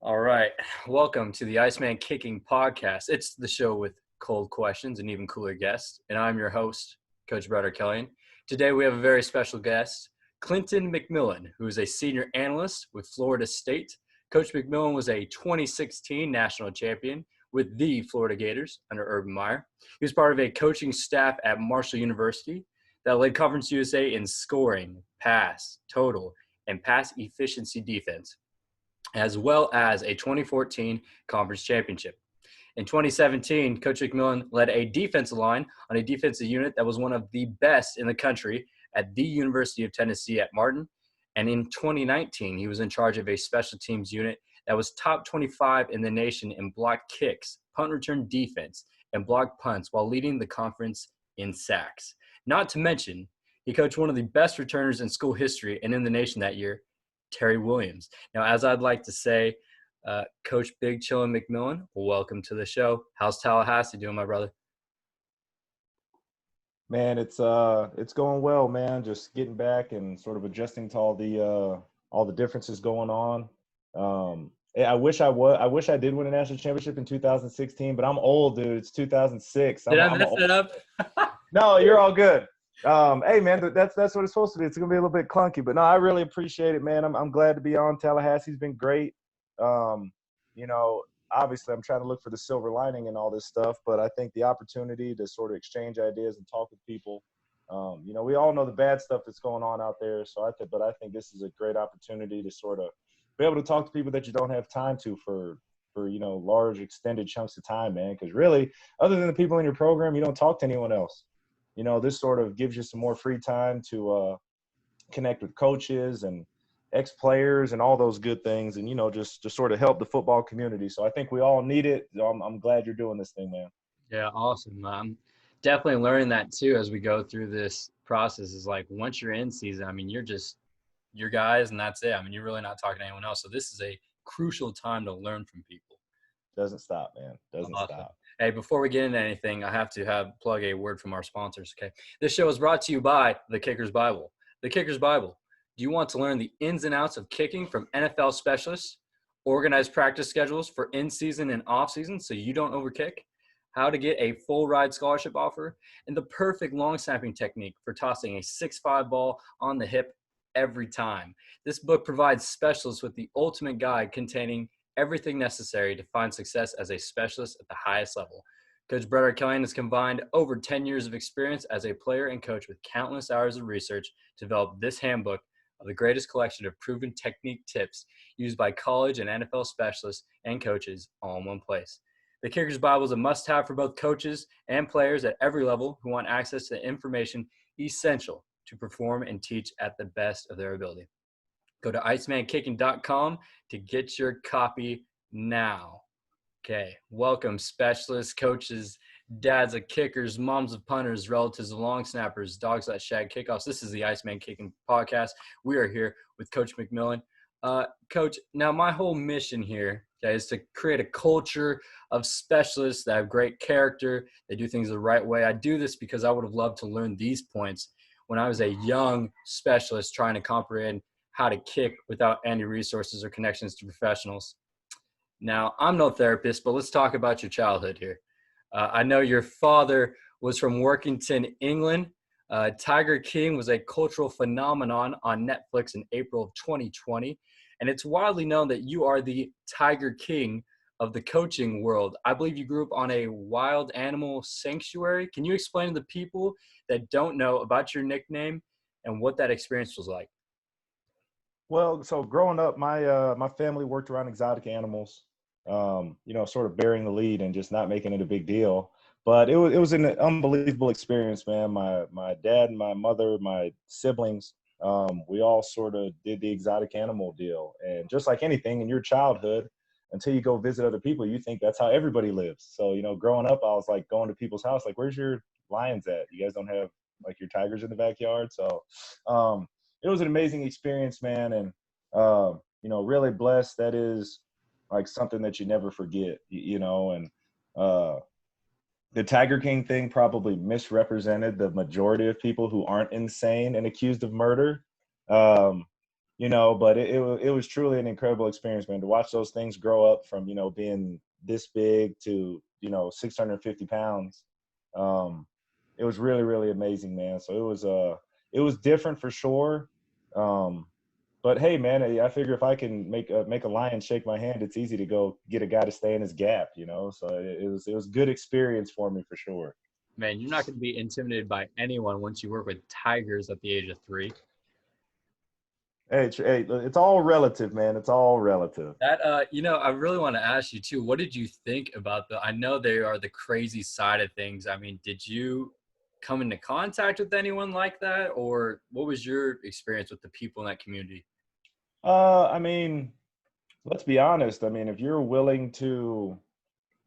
All right. Welcome to the Iceman Kicking Podcast. It's the show with cold questions and even cooler guests. And I'm your host, Coach Brother Kelly. Today we have a very special guest, Clinton McMillan, who is a senior analyst with Florida State. Coach McMillan was a 2016 national champion with the Florida Gators under Urban Meyer. He was part of a coaching staff at Marshall University that led Conference USA in scoring, pass, total, and pass efficiency defense, as well as a 2014 conference championship. In 2017, Coach McMillan led a defensive line on a defensive unit that was one of the best in the country at the University of Tennessee at Martin. And in 2019, he was in charge of a special teams unit that was top 25 in the nation in block kicks, punt return defense, and block punts while leading the conference in sacks. Not to mention, he coached one of the best returners in school history and in the nation that year, Terry Williams. Now, as I'd like to say, Coach Big Chillin' McMillan, welcome to the show. How's Tallahassee doing, my brother? Man, it's going well, man. Just getting back and sort of adjusting to all the differences going on. I wish I did win a national championship in 2016, but I'm old, dude. It's 2006. Did I mess that up? No, you're all good. Hey, man, that's what it's supposed to be. It's gonna be a little bit clunky, but no, I really appreciate it, man. I'm glad to be on. Tallahassee's been great. Obviously, I'm trying to look for the silver lining in all this stuff, but I think the opportunity to sort of exchange ideas and talk with people, we all know the bad stuff that's going on out there. But I think this is a great opportunity to sort of be able to talk to people that you don't have time to for large extended chunks of time, man. Because really, other than the people in your program, you don't talk to anyone else. This sort of gives you some more free time to connect with coaches and ex-players and all those good things, and just sort of help the football community. So I think we all need it. I'm glad you're doing this thing, man. Yeah, awesome. I'm definitely learning that too as we go through this process. Is like once you're in season, I mean, you're just your guys, and that's it. I mean, you're really not talking to anyone else. So this is a crucial time to learn from people. Doesn't stop, man. Doesn't stop. Hey, before we get into anything, I have to plug a word from our sponsors. Okay, this show is brought to you by the Kicker's Bible. The Kicker's Bible. Do you want to learn the ins and outs of kicking from NFL specialists, organized practice schedules for in-season and off-season so you don't overkick, how to get a full ride scholarship offer, and the perfect long snapping technique for tossing a 6'5" ball on the hip every time? This book provides specialists with the ultimate guide containing everything necessary to find success as a specialist at the highest level. Coach Brother Kelly has combined over 10 years of experience as a player and coach with countless hours of research to develop this handbook of the greatest collection of proven technique tips used by college and NFL specialists and coaches all in one place. The Kicker's Bible is a must-have for both coaches and players at every level who want access to information essential to perform and teach at the best of their ability. Go to IcemanKicking.com to get your copy now. Okay, welcome specialists, coaches, dads of kickers, moms of punters, relatives of long snappers, dogs that shag kickoffs. This is the Iceman Kicking Podcast. We are here with Coach McMillan. Coach, now my whole mission here, okay, is to create a culture of specialists that have great character. They do things the right way. I do this because I would have loved to learn these points when I was a young specialist trying to comprehend how to kick without any resources or connections to professionals. Now, I'm no therapist, but let's talk about your childhood here. I know your father was from Workington, England. Tiger King was a cultural phenomenon on Netflix in April of 2020. And it's widely known that you are the Tiger King of the coaching world. I believe you grew up on a wild animal sanctuary. Can you explain to the people that don't know about your nickname and what that experience was like? Well, so growing up, my family worked around exotic animals, sort of bearing the lead and just not making it a big deal. But it was an unbelievable experience, man. My dad and my mother, my siblings, we all sort of did the exotic animal deal. And just like anything in your childhood, until you go visit other people, you think that's how everybody lives. So, growing up, I was like going to people's house, like, where's your lions at? You guys don't have like your tigers in the backyard. So it was an amazing experience, man. And, really blessed. That is like something that you never forget, and the Tiger King thing probably misrepresented the majority of people who aren't insane and accused of murder. but it was truly an incredible experience, man, to watch those things grow up from, being this big to, 650 pounds. It was really, really amazing, man. So it was different for sure. But hey, man, I figure if I can make a lion shake my hand, it's easy to go get a guy to stay in his gap, So it was good experience for me for sure. Man, you're not going to be intimidated by anyone once you work with tigers at the age of 3. Hey, it's all relative, man. It's all relative. That I really want to ask you too. What did you think about I know they are the crazy side of things. I mean, did you come into contact with anyone like that, or what was your experience with the people in that community? I mean, let's be honest. I mean, if you're willing to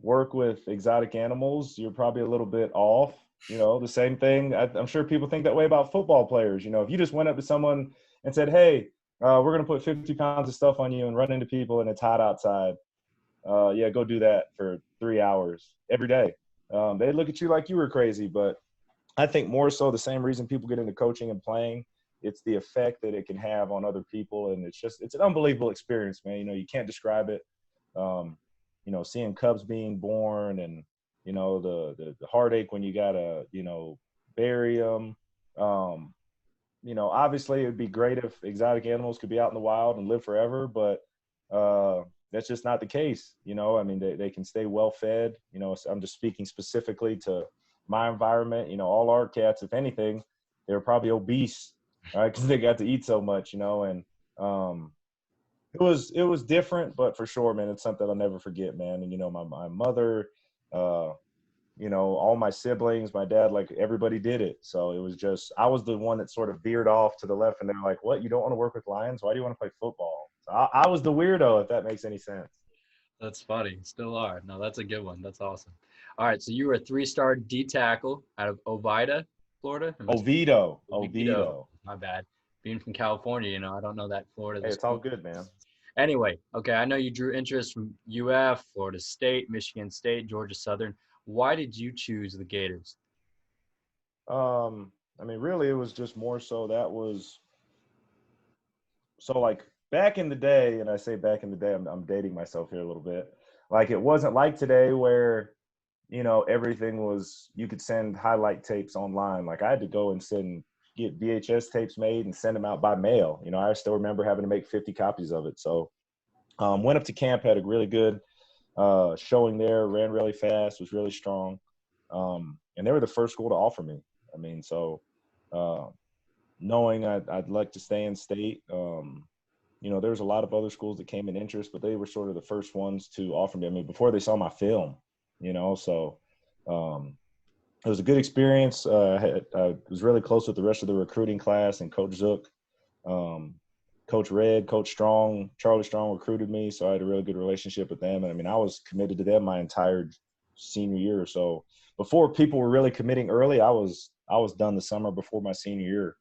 work with exotic animals, you're probably a little bit off. The same thing. I'm sure people think that way about football players. If you just went up to someone and said, "Hey, we're going to put 50 pounds of stuff on you and run into people and it's hot outside. Yeah, go do that for 3 hours every day." They'd look at you like you were crazy. But I think more so the same reason people get into coaching and playing, it's the effect that it can have on other people. And it's an unbelievable experience, man. You can't describe it. Seeing cubs being born and, the heartache when you got to, bury them. Obviously it would be great if exotic animals could be out in the wild and live forever, but that's just not the case. I mean, they can stay well fed. So I'm just speaking specifically to my environment. All our cats, if anything, they were probably obese, right? Because they got to eat so much, and it was different, but for sure, man, it's something I'll never forget, man. And my mother, all my siblings, my dad, like everybody did it. So it was just I was the one that sort of veered off to the left, and they're like, "What? You don't want to work with lions? Why do you want to play football?" So I was the weirdo, if that makes any sense. That's funny. Still are. No, that's a good one. That's awesome. All right, so you were a 3-star D tackle out of Ovida, Florida. Oviedo. My bad. Being from California, I don't know that Florida. Hey, it's all good, man. Anyway, okay, I know you drew interest from UF, Florida State, Michigan State, Georgia Southern. Why did you choose the Gators? I mean, really, it was just more so that was so like back in the day, and I say back in the day, I'm dating myself here a little bit. Like it wasn't like today where everything was you could send highlight tapes online. Like I had to go and get VHS tapes made and send them out by mail. I still remember having to make 50 copies of it. So went up to camp, had a really good showing there, ran really fast, was really strong. And they were the first school to offer me. I mean, so knowing I'd like to stay in state, there was a lot of other schools that came in interest, but they were sort of the first ones to offer me. I mean, before they saw my film, so it was a good experience. I was really close with the rest of the recruiting class and Coach Zook, Coach Red, Coach Strong, Charlie Strong recruited me. So I had a really good relationship with them. And I mean, I was committed to them my entire senior year or so. Before people were really committing early, I was done the summer before my senior year.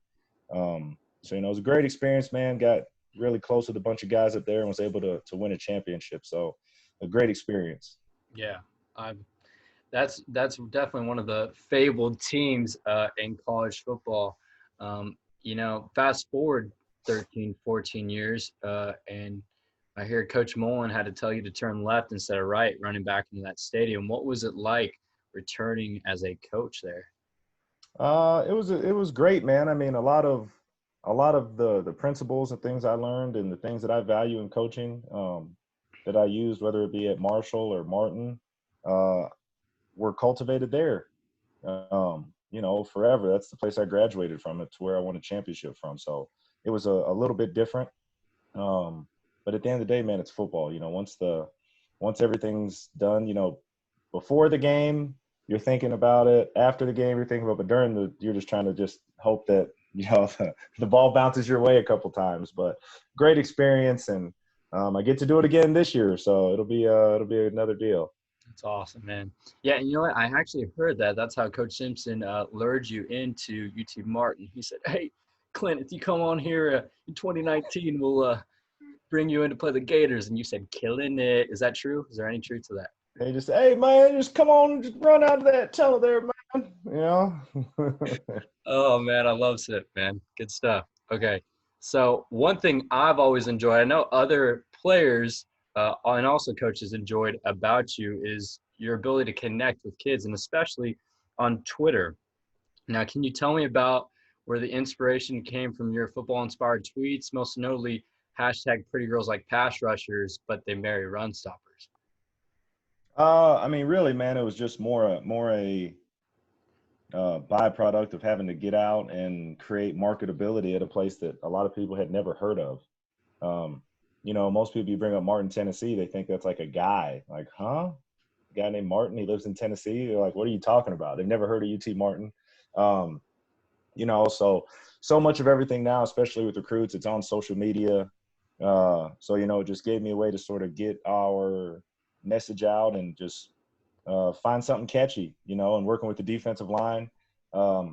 So, it was a great experience, man. Got really close with a bunch of guys up there and was able to win a championship. So a great experience. Yeah, that's definitely one of the fabled teams in college football. Fast forward 13, 14 years, and I hear Coach Mullen had to tell you to turn left instead of right running back into that stadium. What was it like returning as a coach there? It was great, man. I mean, a lot of the principles and things I learned and the things that I value in coaching that I used, whether it be at Marshall or Martin, were cultivated there. Forever. That's the place I graduated from. It's where I won a championship from. So it was a little bit different. But at the end of the day, man, it's football. Once everything's done, before the game, you're thinking about it. After the game, you're thinking about it. But you're just trying to just hope that, the ball bounces your way a couple times. But great experience. And I get to do it again this year. So it'll be another deal. That's awesome, man. Yeah, and you know what? I actually heard that. That's how Coach Simpson lured you into UT Martin. He said, "Hey, Clint, if you come on here in 2019, we'll bring you in to play the Gators." And you said, "Killing it." Is that true? Is there any truth to that? They just, "Hey, man, just come on, just run out of that tunnel there, man." Oh, man, I love it, man. Good stuff. Okay, So one thing I've always enjoyed, I know other players and also coaches enjoyed about you, is your ability to connect with kids, and especially on Twitter. Now, can you tell me about where the inspiration came from your football-inspired tweets, most notably hashtag PrettyGirlsLikePassRushers, but they marry run stoppers? I mean, really, man, it was just more a byproduct of having to get out and create marketability at a place that a lot of people had never heard of. Um, most people, you bring up Martin, Tennessee, they think that's like a guy. Like, huh? A guy named Martin, he lives in Tennessee. They're like, what are you talking about? They've never heard of UT Martin. Um, so much of everything now, especially with recruits, it's on social media. So it just gave me a way to sort of get our message out and just find something catchy, and working with the defensive line.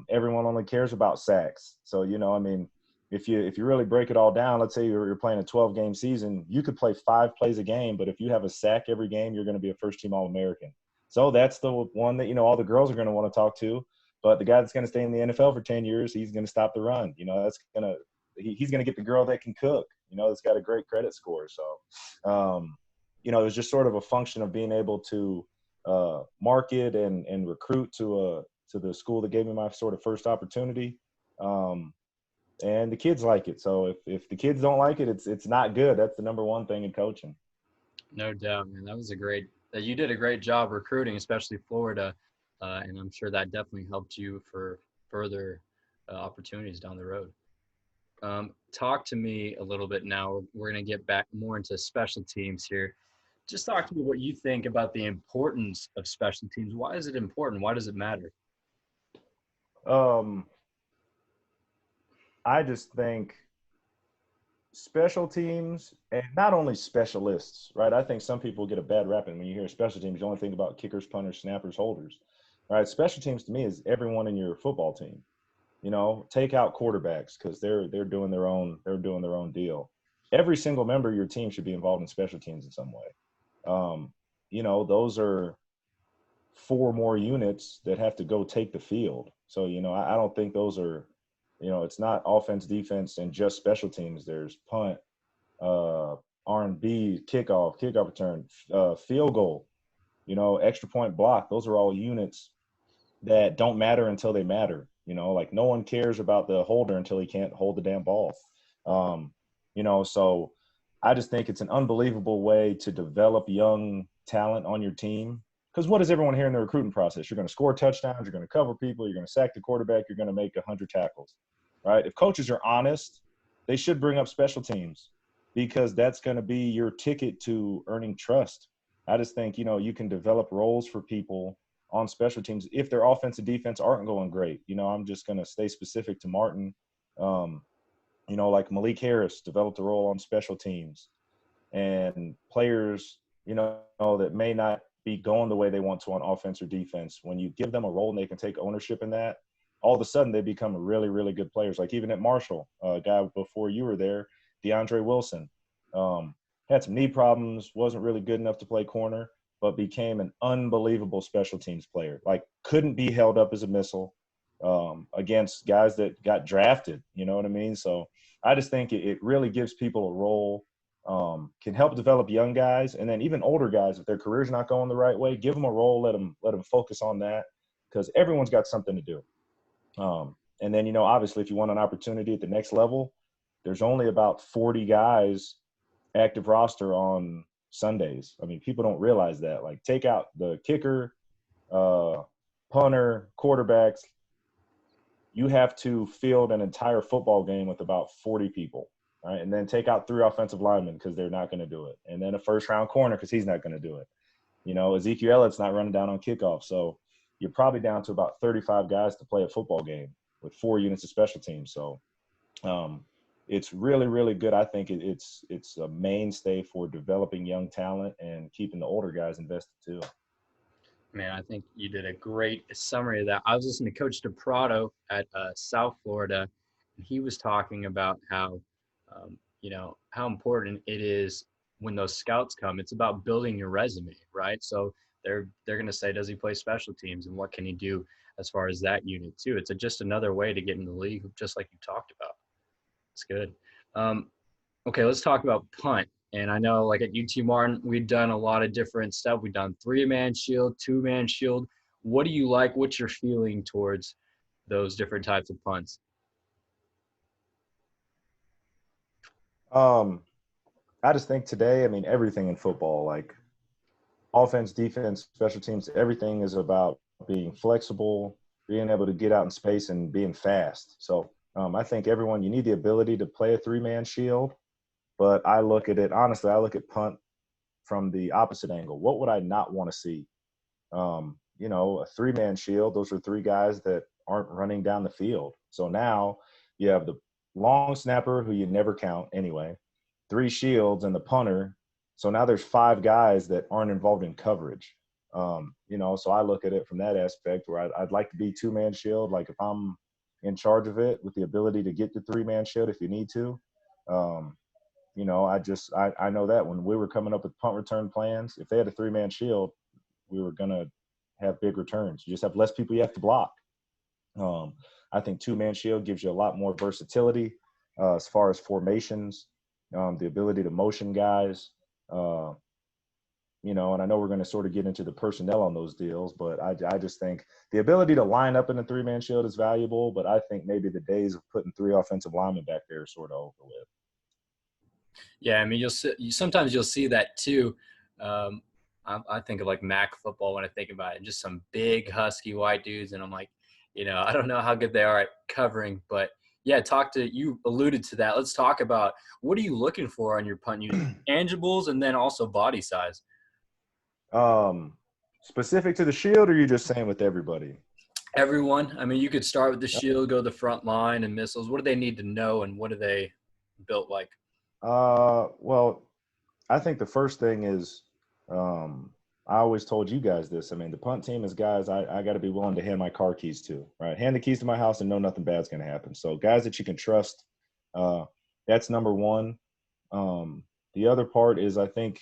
Everyone only cares about sacks. So, I mean, if you really break it all down, let's say you're playing a 12-game season, you could play 5 plays a game, but if you have a sack every game, you're going to be a first-team All-American. So that's the one that, all the girls are going to want to talk to. But the guy that's going to stay in the NFL for 10 years, he's going to stop the run. He's going to get the girl that can cook, that's got a great credit score. So, it was just sort of a function of being able to market and recruit to the school that gave me my sort of first opportunity. And the kids like it. So if the kids don't like it, it's not good. That's the number one thing in coaching. No doubt, man. You did a great job recruiting, especially Florida. And I'm sure that definitely helped you for further opportunities down the road. Talk to me a little bit now. We're going to get back more into special teams here. Just talk to me what you think about the importance of special teams. Why is it important? Why does it matter? Um, I just think special teams, and not only specialists, right? I think some people get a bad rap, and when you hear special teams, you only think about kickers, punters, snappers, holders, right? Special teams to me is everyone in your football team. Take out quarterbacks because they're doing their own deal. Every single member of your team should be involved in special teams in some way. Those are 4 more units that have to go take the field. So, I don't think those are, it's not offense, defense, and just special teams. There's punt, R&B, kickoff return, field goal, extra point block. Those are all units that don't matter until they matter. Like no one cares about the holder until he can't hold the damn ball. So I just think it's an unbelievable way to develop young talent on your team. Because what does everyone hear in the recruiting process? You're going to score touchdowns, you're going to cover people, you're going to sack the quarterback, you're going to make 100 tackles, right? If coaches are honest, they should bring up special teams because that's going to be your ticket to earning trust. I just think, you can develop roles for people on special teams if their offense and defense aren't going great. I'm just going to stay specific to Martin. Like Malik Harris developed a role on special teams, and players, that may not be going the way they want to on offense or defense. When you give them a role and they can take ownership in that, all of a sudden they become really, really good players. Like even at Marshall, a guy before you were there, DeAndre Wilson, had some knee problems, wasn't really good enough to play corner, but became an unbelievable special teams player. Like couldn't be held up as a missile against guys that got drafted. You know what I mean? So I just think it really gives people a role, can help develop young guys, and then even older guys, if their career's not going the right way, give them a role, let them focus on that, because everyone's got something to do. And then, obviously, if you want an opportunity at the next level, there's only about 40 guys active roster on Sundays. I mean, people don't realize that. Like, take out the kicker, punter, quarterbacks. You have to field an entire football game with about 40 people, right? And then take out 3 offensive linemen because they're not going to do it. And then a first-round corner because he's not going to do it. Ezekiel Elliott's not running down on kickoff. So you're probably down to about 35 guys to play a football game with 4 units of special teams. So it's really, really good. I think it's a mainstay for developing young talent and keeping the older guys invested too. Man, I think you did a great summary of that. I was listening to Coach DePrado at South Florida, and he was talking about how, how important it is when those scouts come. It's about building your resume, right? So they're going to say, does he play special teams, and what can he do as far as that unit too? It's just another way to get in the league, just like you talked about. It's good. Um, okay, let's talk about punt. And I know, like at UT Martin, we've done a lot of different stuff. We've done 3-man shield, 2-man shield. What do you like? What's your feeling towards those different types of punts? Um, I just think today, I mean, everything in football, like offense, defense, special teams, everything is about being flexible, being able to get out in space, and being fast. So I think everyone, you need the ability to play a 3-man shield. But I look at it, honestly, I look at punt from the opposite angle. What would I not want to see? A 3-man shield, those are three guys that aren't running down the field. So now you have the long snapper, who you never count anyway, three shields, and the punter. So now there's five guys that aren't involved in coverage. So I look at it from that aspect where I'd like to be 2-man shield. Like if I'm in charge of it with the ability to get the 3-man shield if you need to. Um, I know that when we were coming up with punt return plans, if they had a 3-man shield, we were going to have big returns. You just have less people you have to block. I think 2-man shield gives you a lot more versatility as far as formations, the ability to motion guys, and I know we're going to sort of get into the personnel on those deals, but I just think the ability to line up in a 3-man shield is valuable, but I think maybe the days of putting 3 offensive linemen back there are sort of over with. Yeah, I mean, sometimes you'll see that too. I think of like MAC football when I think about it, just some big husky white dudes, and I'm like, I don't know how good they are at covering, but yeah, you alluded to that. Let's talk about what are you looking for on your punt unit, tangibles, and then also body size. Um, Specific to the shield, or are you just saying with everybody? Everyone, I mean, you could start with the shield, go the front line, and missiles. What do they need to know, and what are they built like? Well, I think the first thing is, I always told you guys this. I mean, the punt team is guys I got to be willing to hand my car keys to, right? Hand the keys to my house and know nothing bad's going to happen. So guys that you can trust, uh, that's number one. The other part is I think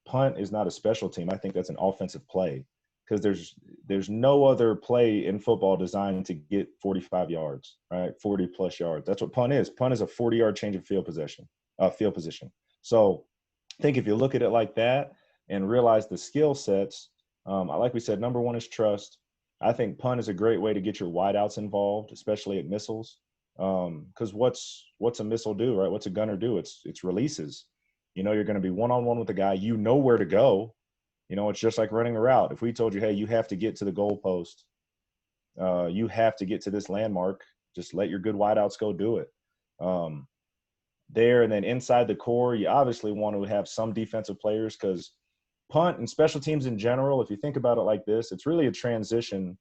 punt is not a special team. I think that's an offensive play because there's no other play in football designed to get 45 yards, right? 40 plus yards. That's what punt is. Punt is a 40-yard change of field position. So I think if you look at it like that and realize the skill sets, like we said, number one is trust. I think punt is a great way to get your wideouts involved, especially at missiles. Because what's a missile do, right? What's a gunner do? It's releases. You're going to be one-on-one with a guy. You know where to go. It's just like running a route. If we told you, hey, you have to get to the goal post, you have to get to this landmark, just let your good wideouts go do it. There and then inside the core, you obviously want to have some defensive players because punt and special teams in general, if you think about it like this, it's really a transition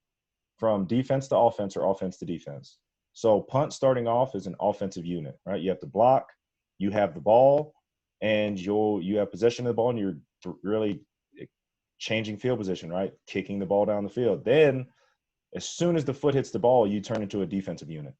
from defense to offense or offense to defense. So punt starting off is an offensive unit, right? You have to block, you have the ball, and you have possession of the ball, and you're really changing field position, right? Kicking the ball down the field. Then as soon as the foot hits the ball, you turn into a defensive unit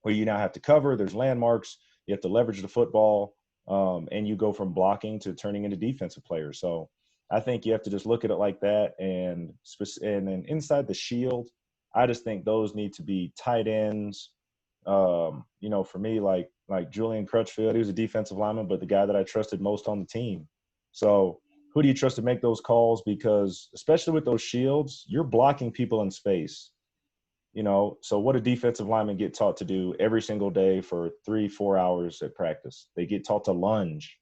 where you now have to cover. There's landmarks. You have to leverage the football, and you go from blocking to turning into defensive players. So I think you have to just look at it like that. And then inside the shield, I just think those need to be tight ends. For me, like Julian Crutchfield, he was a defensive lineman, but the guy that I trusted most on the team. So who do you trust to make those calls? Because especially with those shields, you're blocking people in space. So what do defensive linemen get taught to do every single day for 3-4 hours at practice? They get taught to lunge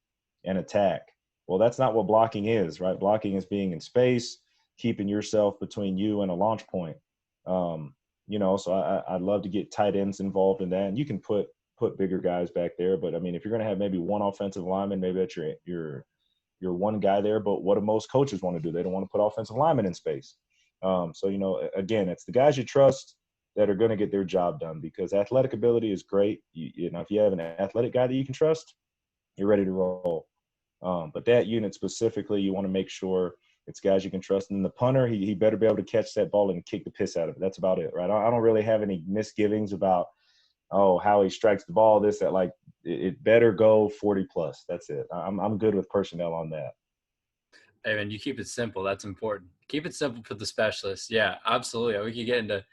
and attack. Well, that's not what blocking is, right? Blocking is being in space, keeping yourself between you and a launch point. So I'd love to get tight ends involved in that. And you can put bigger guys back there. But, I mean, if you're going to have maybe one offensive lineman, maybe that's your one guy there. But what do most coaches want to do? They don't want to put offensive linemen in space. Again, it's the guys you trust that are going to get their job done because athletic ability is great. If you have an athletic guy that you can trust, you're ready to roll. But that unit specifically, you want to make sure it's guys you can trust. And the punter, he better be able to catch that ball and kick the piss out of it. That's about it, right? I don't really have any misgivings about, how he strikes the ball, this, that. Like, it better go 40 plus. That's it. I'm good with personnel on that. Hey, man, you keep it simple. That's important. Keep it simple for the specialists. Yeah, absolutely. We could get into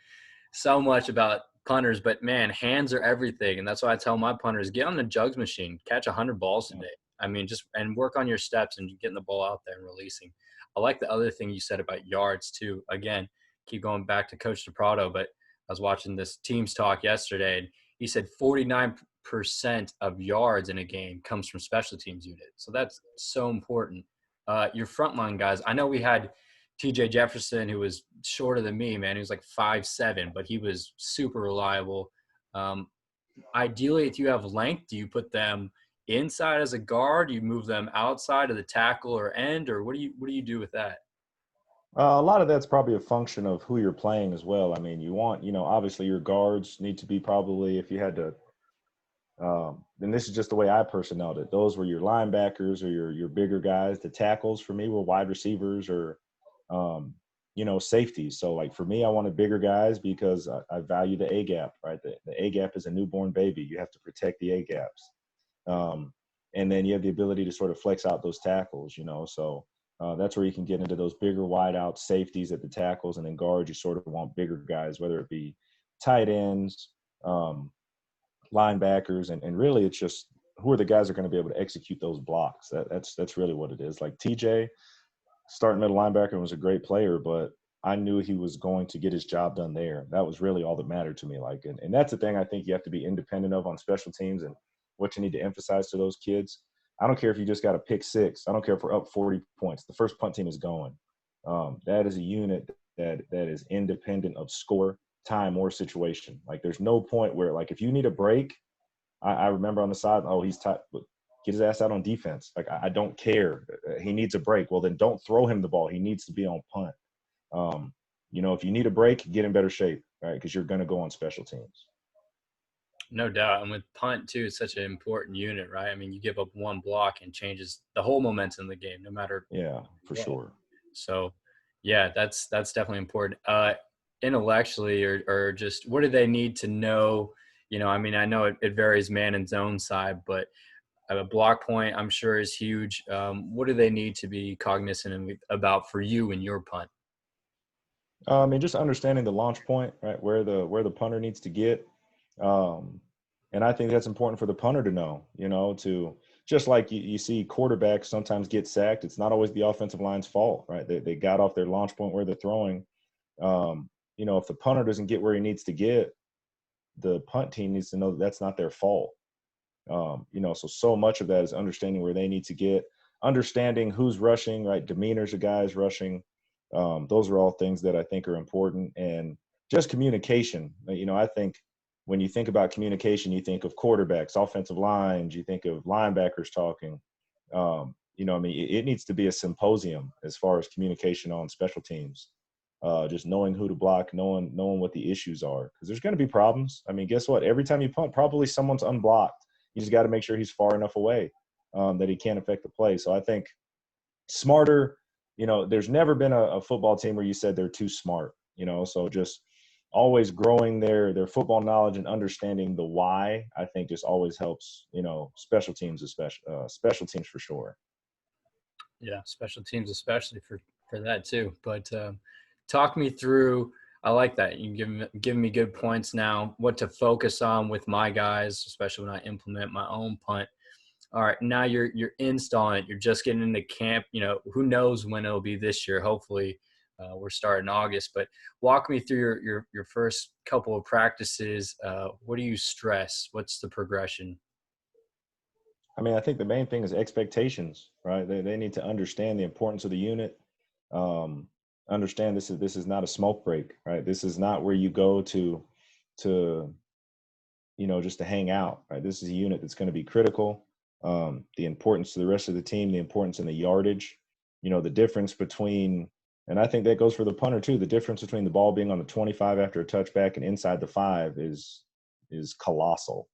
so much about punters, but man, hands are everything. And that's why I tell my punters, get on the jugs machine, catch 100 balls Yeah. today. I mean, and work on your steps and getting the ball out there and releasing. I like the other thing you said about yards too. Again, keep going back to Coach DePrado, but I was watching this teams talk yesterday, and he said 49% of yards in a game comes from special teams unit. So that's so important. Your frontline guys, I know we had TJ Jefferson, who was shorter than me, man. He was like 5'7", but he was super reliable. Um, Ideally, if you have length, do you put them inside as a guard? Do you move them outside of the tackle or end, or what do you do with that? A lot of that's probably a function of who you're playing as well. I mean, you want, obviously your guards need to be probably, if you had to, and this is just the way I personneled it. Those were your linebackers or your bigger guys. The tackles for me were wide receivers or, safeties. So like for me, I wanted bigger guys because I value the A gap, right? The A gap is a newborn baby. You have to protect the A gaps. And then you have the ability to sort of flex out those tackles, so that's where you can get into those bigger wide out safeties at the tackles, and then guards, you sort of want bigger guys, whether it be tight ends, linebackers, and really it's just who are the guys that are going to be able to execute those blocks. That's really what it is. Like TJ, starting middle linebacker, was a great player, but I knew he was going to get his job done there. That was really all that mattered to me. Like, and that's the thing I think you have to be independent of on special teams and what you need to emphasize to those kids. I don't care if you just got a pick six. I don't care if we're up 40 points. The first punt team is going. That is a unit that is independent of score, time, or situation. Like, there's no point where, like, if you need a break, I remember on the side, oh, he's tight. Get his ass out on defense. Like, I don't care. He needs a break. Well, then don't throw him the ball. He needs to be on punt. If you need a break, get in better shape, right? Because you're going to go on special teams. No doubt. And with punt too, it's such an important unit, right? I mean, you give up one block and changes the whole momentum of the game, no matter Yeah, for what. sure. So, yeah, that's definitely important. Intellectually, or just what do they need to know? I mean, I know it varies man and zone side, but a block point, I'm sure, is huge. What do they need to be cognizant about for you and your punt? And just understanding the launch point, right, where the punter needs to get, and I think that's important for the punter to know. To just like you see quarterbacks sometimes get sacked. It's not always the offensive line's fault, right? They got off their launch point where they're throwing. If the punter doesn't get where he needs to get, the punt team needs to know that that's not their fault. So much of that is understanding where they need to get, understanding who's rushing, right? Demeanors of guys rushing. Those are all things that I think are important, and just communication. I think when you think about communication, you think of quarterbacks, offensive lines, you think of linebackers talking. It needs to be a symposium as far as communication on special teams. Just knowing who to block, knowing what the issues are, because there's going to be problems. I mean, guess what? Every time you punt, probably someone's unblocked. You just got to make sure he's far enough away that he can't affect the play. So I think smarter. There's never been a football team where you said they're too smart. So just always growing their football knowledge and understanding the why, I think just always helps. Special teams, especially special teams for sure. Yeah, special teams, especially for that too. But talk me through. I like that you giving me good points now. What to focus on with my guys, especially when I implement my own punt. All right, now you're installing it. You're just getting into camp. Who knows when it'll be this year? Hopefully, we're starting August. But walk me through your first couple of practices. What do you stress? What's the progression? I mean, I think the main thing is expectations, right? They need to understand the importance of the unit. Um, Understand this is not a smoke break, right? This is not where you go to just to hang out, right? This is a unit that's going to be critical. The importance to the rest of the team, the importance in the yardage, the difference between, and I think that goes for the punter too. The difference between the ball being on the 25 after a touchback and inside the 5 is colossal.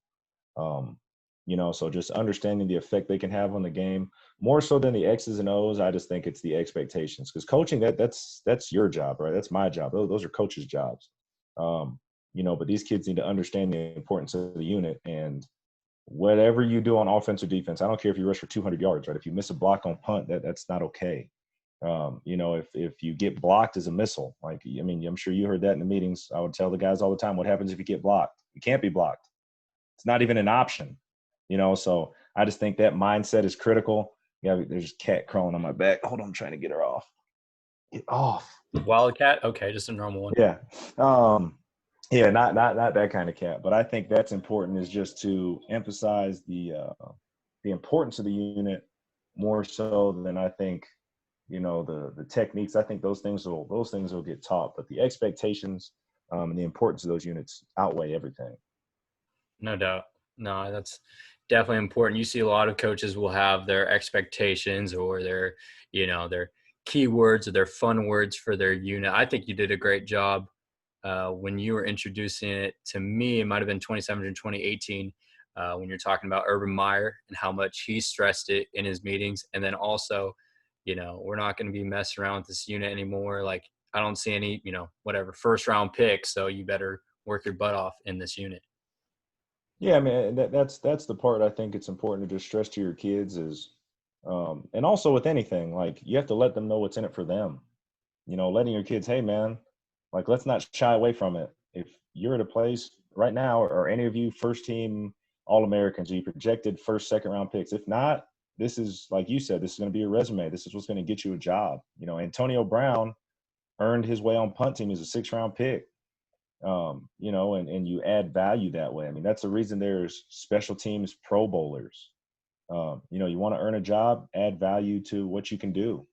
So just understanding the effect they can have on the game, more so than the X's and O's. I just think it's the expectations, because coaching, that's your job, right? That's my job. Those are coaches' jobs. But these kids need to understand the importance of the unit, and whatever you do on offense or defense, I don't care if you rush for 200 yards, right? If you miss a block on punt, that's not okay. You know, if you get blocked as a missile, like, I mean, I'm sure you heard that in the meetings. I would tell the guys all the time, what happens if you get blocked? You can't be blocked. It's not even an option, you know? So I just think that mindset is critical. Yeah, there's a cat crawling on my back. Hold on, I'm trying to get her off. Get off. Wildcat? Okay, just a normal one. Yeah. Yeah, not that kind of cat, but I think that's important, is just to emphasize the importance of the unit more so than, I think, you know, the techniques. I think those things will get taught, but the expectations and the importance of those units outweigh everything. No doubt. No, that's definitely important. You see a lot of coaches will have their expectations or their, their keywords or their fun words for their unit. I think you did a great job when you were introducing it to me. It might have been 2017 or 2018 when you're talking about Urban Meyer and how much he stressed it in his meetings. And then also, we're not going to be messing around with this unit anymore. Like, I don't see any, whatever first round picks. So you better work your butt off in this unit. Yeah, I mean, that's the part I think it's important to just stress to your kids is, and also with anything, like, you have to let them know what's in it for them. You know, letting your kids, hey man, like, let's not shy away from it. If you're at a place right now, or any of you first team All-Americans, or you projected first, second round picks, if not, this is, like you said, this is going to be your resume. This is what's going to get you a job. You know, Antonio Brown earned his way on punt team as a 6th-round pick. You know, and you add value that way. I mean, that's the reason there's special teams Pro Bowlers. You know, you want to earn a job, add value to what you can do.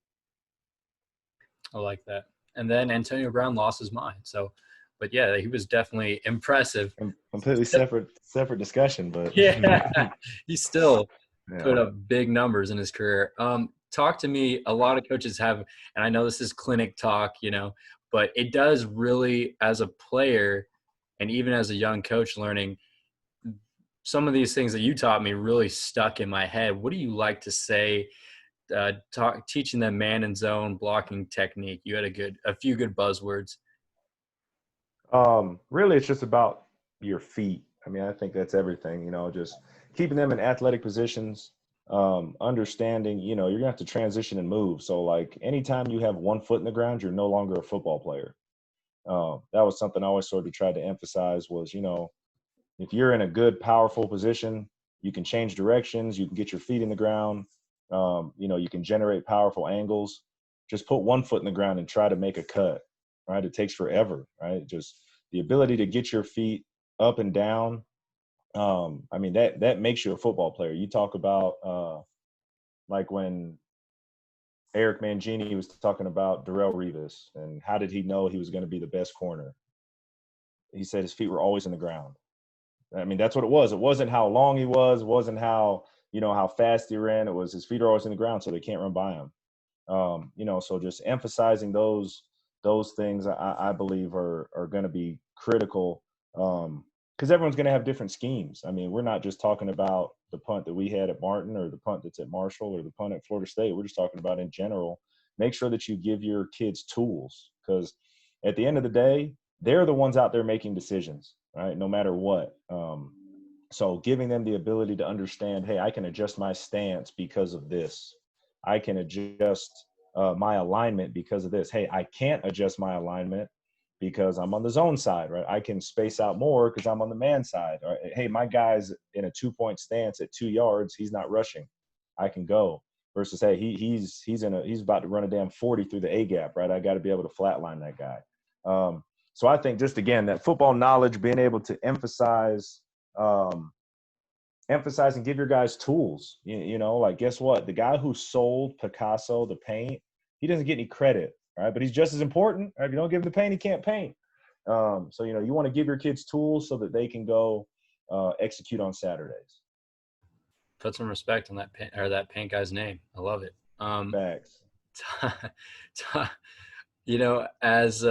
I like that. And then Antonio Brown lost his mind. So, but yeah, he was definitely impressive. Completely separate discussion, but Yeah, he still yeah. put up big numbers in his career. Talk to me. A lot of coaches have, and I know this is clinic talk, but it does really, as a player and even as a young coach learning, some of these things that you taught me really stuck in my head. What do you like to say? Teaching them man and zone blocking technique. You had a few good buzzwords. Really, it's just about your feet. I mean, I think that's everything. You know, just keeping them in athletic positions. Understanding, you know, you're gonna have to transition and move. So, like, anytime you have one foot in the ground, you're no longer a football player. That was something I always sort of tried to emphasize was, you know, if you're in a good, powerful position, you can change directions, you can get your feet in the ground, you know, you can generate powerful angles. Just put one foot in the ground and try to make a cut, right? It takes forever, right? Just the ability to get your feet up and down. I mean, that makes you a football player. You talk about like when Eric Mangini was talking about Darrelle Revis and how did he know he was going to be the best corner? He said his feet were always in the ground. I mean, that's what it was. It wasn't how long he was. It wasn't how, you know, how fast he ran. It was his feet are always in the ground, so they can't run by him. You know, so just emphasizing those things, I believe are going to be critical, because everyone's going to have different schemes. I mean, we're not just talking about the punt that we had at Martin or the punt that's at Marshall or the punt at Florida State. We're just talking about in general. Make sure that you give your kids tools, because at the end of the day, they're the ones out there making decisions, right? No matter what. So giving them the ability to understand, hey, I can adjust my stance because of this. I can adjust my alignment because of this. Hey, I can't adjust my alignment because I'm on the zone side, right? I can space out more because I'm on the man side. Or, hey, my guy's in a 2-point stance at 2 yards. He's not rushing. I can go. Versus, hey, he's about to run a damn 40 through the A gap, right? I got to be able to flatline that guy. So I think just, again, that football knowledge, being able to emphasize and give your guys tools. You know, like, guess what? The guy who sold Picasso the paint, he doesn't get any credit, right? But he's just as important. Right? If you don't give him the paint, he can't paint. So, you know, you want to give your kids tools so that they can go execute on Saturdays. Put some respect on that paint guy's name. I love it. Facts. As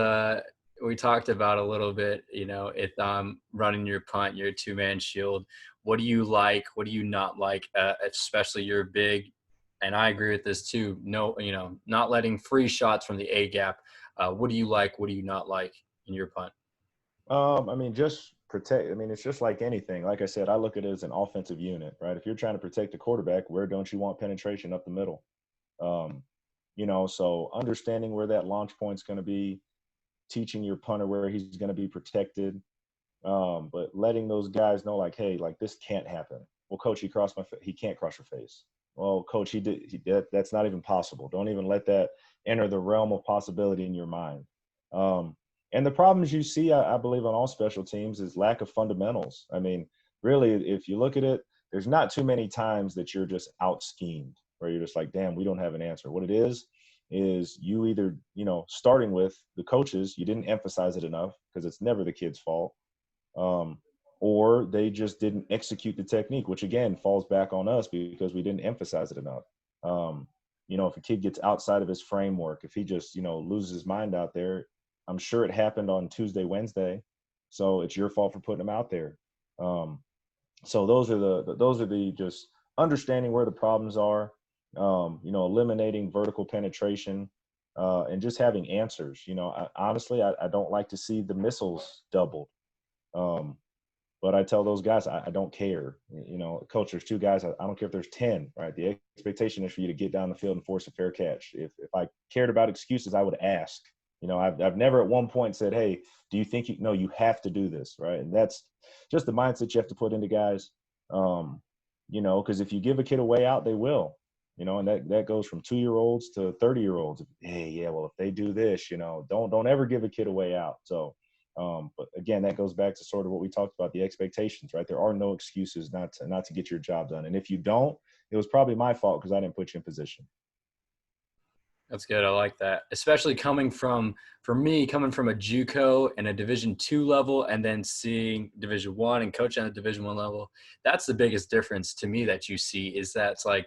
we talked about a little bit, if I'm running your punt, you're a 2-man shield. What do you like? What do you not like? Especially you're big, and I agree with this too. No, not letting free shots from the A gap. What do you like? What do you not like in your punt? I mean, just protect. I mean, it's just like anything. Like I said, I look at it as an offensive unit, right? If you're trying to protect the quarterback, where don't you want penetration up the middle? So understanding where that launch point's going to be, teaching your punter where he's going to be protected, but letting those guys know, like, hey, like this can't happen. Well, coach, he can't cross your face. Well, coach, he did. That's not even possible. Don't even let that enter the realm of possibility in your mind. And the problems you see, I believe, on all special teams is lack of fundamentals. I mean, really, if you look at it, there's not too many times that you're just out schemed, where you're just like, damn, we don't have an answer. What it is you either, starting with the coaches, you didn't emphasize it enough because it's never the kid's fault, um, or they just didn't execute the technique, which again falls back on us because we didn't emphasize it enough. If a kid gets outside of his framework, if he just, loses his mind out there, I'm sure it happened on Tuesday, Wednesday. So it's your fault for putting him out there. So those are the just understanding where the problems are, eliminating vertical penetration, and just having answers. Honestly, I don't like to see the missiles doubled. But I tell those guys, I don't care. Coach, there's 2 guys. I don't care if there's 10, right? The expectation is for you to get down the field and force a fair catch. If I cared about excuses, I would ask. I've never at one point said, hey, do you think you have to do this, right? And that's just the mindset you have to put into guys. Because if you give a kid a way out, they will. And that goes from 2-year-olds to 30-year-olds. Hey, yeah, well, if they do this, don't ever give a kid a way out. So, but again, that goes back to sort of what we talked about, the expectations, right? There are no excuses not to get your job done. And if you don't, it was probably my fault because I didn't put you in position. That's good. I like that. Especially coming from a JUCO and a Division II level, and then seeing Division I and coaching at the Division I level. That's the biggest difference to me that you see, is that it's like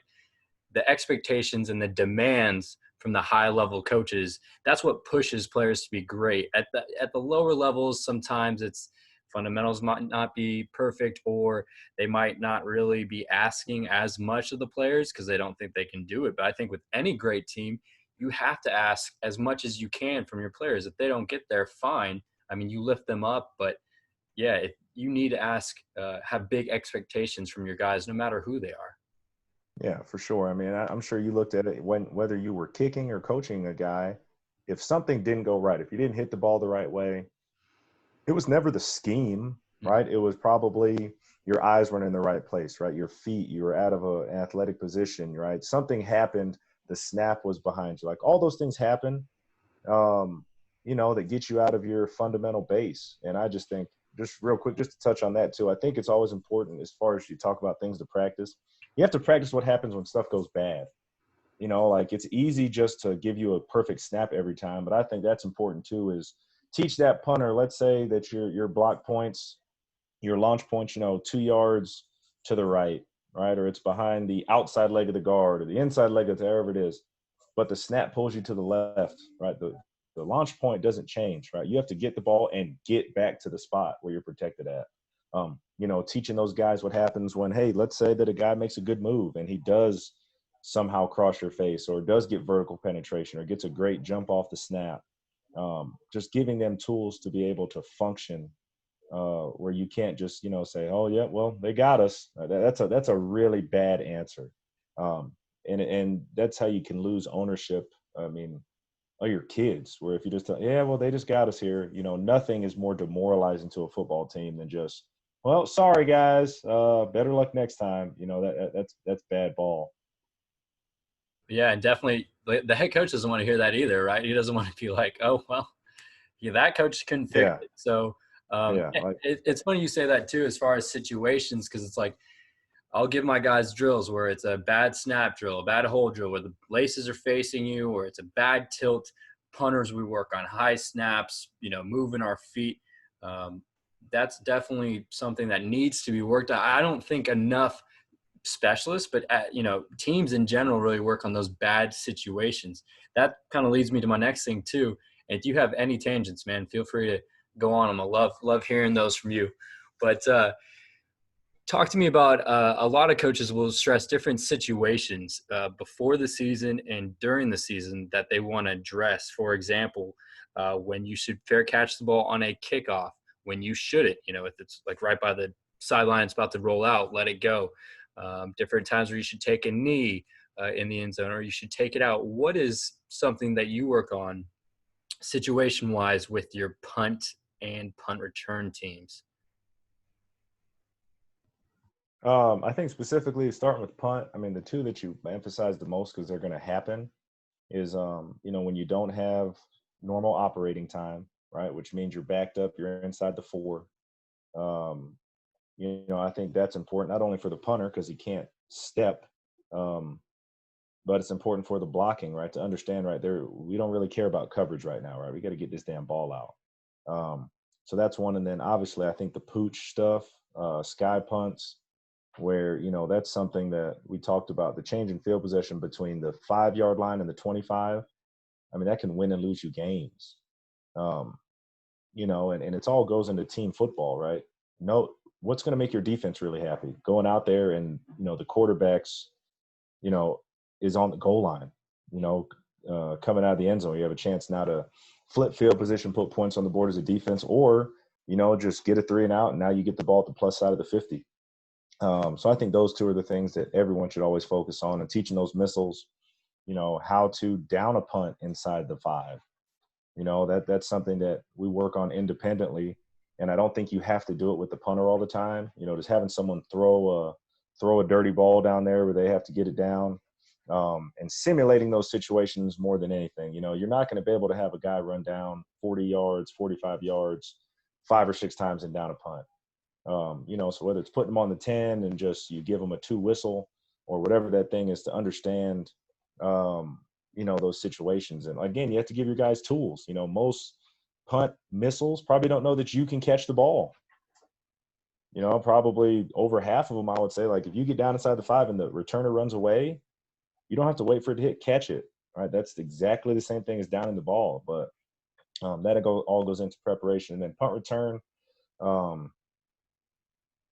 the expectations and the demands from the high level coaches. That's what pushes players to be great. At the lower levels, sometimes it's fundamentals might not be perfect, or they might not really be asking as much of the players because they don't think they can do it. But I think with any great team, you have to ask as much as you can from your players. If they don't get there, fine. I mean, you lift them up, but yeah, you need to ask, have big expectations from your guys, no matter who they are. Yeah, for sure. I mean, I'm sure you looked at it whether you were kicking or coaching a guy, if something didn't go right, if you didn't hit the ball the right way, it was never the scheme, right? It was probably your eyes weren't in the right place, right? Your feet, you were out of an athletic position, right? Something happened, the snap was behind you. Like all those things happen, that get you out of your fundamental base. And I just think, just real quick, just to touch on that too, I think it's always important as far as you talk about things to practice. You have to practice what happens when stuff goes bad. Like it's easy just to give you a perfect snap every time, but I think that's important too, is teach that punter. Let's say that your block points, your launch points, 2 yards to the right, or it's behind the outside leg of the guard or the inside leg of wherever it is, but the snap pulls you to the left, right? The launch point doesn't change, right? You have to get the ball and get back to the spot where you're protected at. Teaching those guys what happens when, hey, let's say that a guy makes a good move and he does somehow cross your face or does get vertical penetration or gets a great jump off the snap. Just giving them tools to be able to function, where you can't just, say, oh yeah, well, they got us. That's a really bad answer. And that's how you can lose ownership. I mean, of your kids, where if you just tell, yeah, well, they just got us here, nothing is more demoralizing to a football team than just, well, sorry guys, better luck next time. That's bad ball. Yeah, and definitely the head coach doesn't want to hear that either, right? He doesn't want to be like, oh, well, yeah, that coach couldn't fix Yeah. it. So Yeah. it's funny you say that too, as far as situations, because it's like, I'll give my guys drills where it's a bad snap drill, a bad hole drill, where the laces are facing you, or it's a bad tilt. Punters, we work on high snaps, moving our feet. That's definitely something that needs to be worked on. I don't think enough specialists, but teams in general really work on those bad situations. That kind of leads me to my next thing too. And if you have any tangents, man, feel free to go on them. I love hearing those from you. But talk to me about, a lot of coaches will stress different situations before the season and during the season that they want to address. For example, when you should fair catch the ball on a kickoff, when you shouldn't, if it's like right by the sideline, it's about to roll out, let it go. Different times where you should take a knee, in the end zone, or you should take it out. What is something that you work on situation-wise with your punt and punt return teams? I think specifically starting with punt, I mean, the two that you emphasize the most because they're going to happen is, when you don't have normal operating time, right, which means you're backed up, you're inside the 4. Um, I think that's important not only for the punter because he can't step, um, but it's important for the blocking, right, to understand right there. We don't really care about coverage right now, right? We got to get this damn ball out. So that's one. And then obviously, I think the pooch stuff, sky punts, where that's something that we talked about, the change in field possession between the 5-yard line and the 25. I mean, that can win and lose you games. And it's all goes into team football, right? No, what's going to make your defense really happy? Going out there and the quarterbacks, is on the goal line. Coming out of the end zone, you have a chance now to flip field position, put points on the board as a defense, or just get a 3 and out, and now you get the ball at the plus side of the 50. So I think those two are the things that everyone should always focus on, and teaching those missiles, how to down a punt inside the 5. That's something that we work on independently. And I don't think you have to do it with the punter all the time. Just having someone throw a dirty ball down there where they have to get it down, and simulating those situations more than anything. You're not going to be able to have a guy run down 40 yards, 45 yards, 5 or 6 times and down a punt. So whether it's putting them on the 10 and just you give them a 2 whistle or whatever that thing is, to understand, those situations. And again, you have to give your guys tools. Most punt missiles probably don't know that you can catch the ball. Probably over half of them, I would say, like, if you get down inside the 5 and the returner runs away, you don't have to wait for it to catch it. Right. That's exactly the same thing as downing the ball. But that all goes into preparation. And then punt return,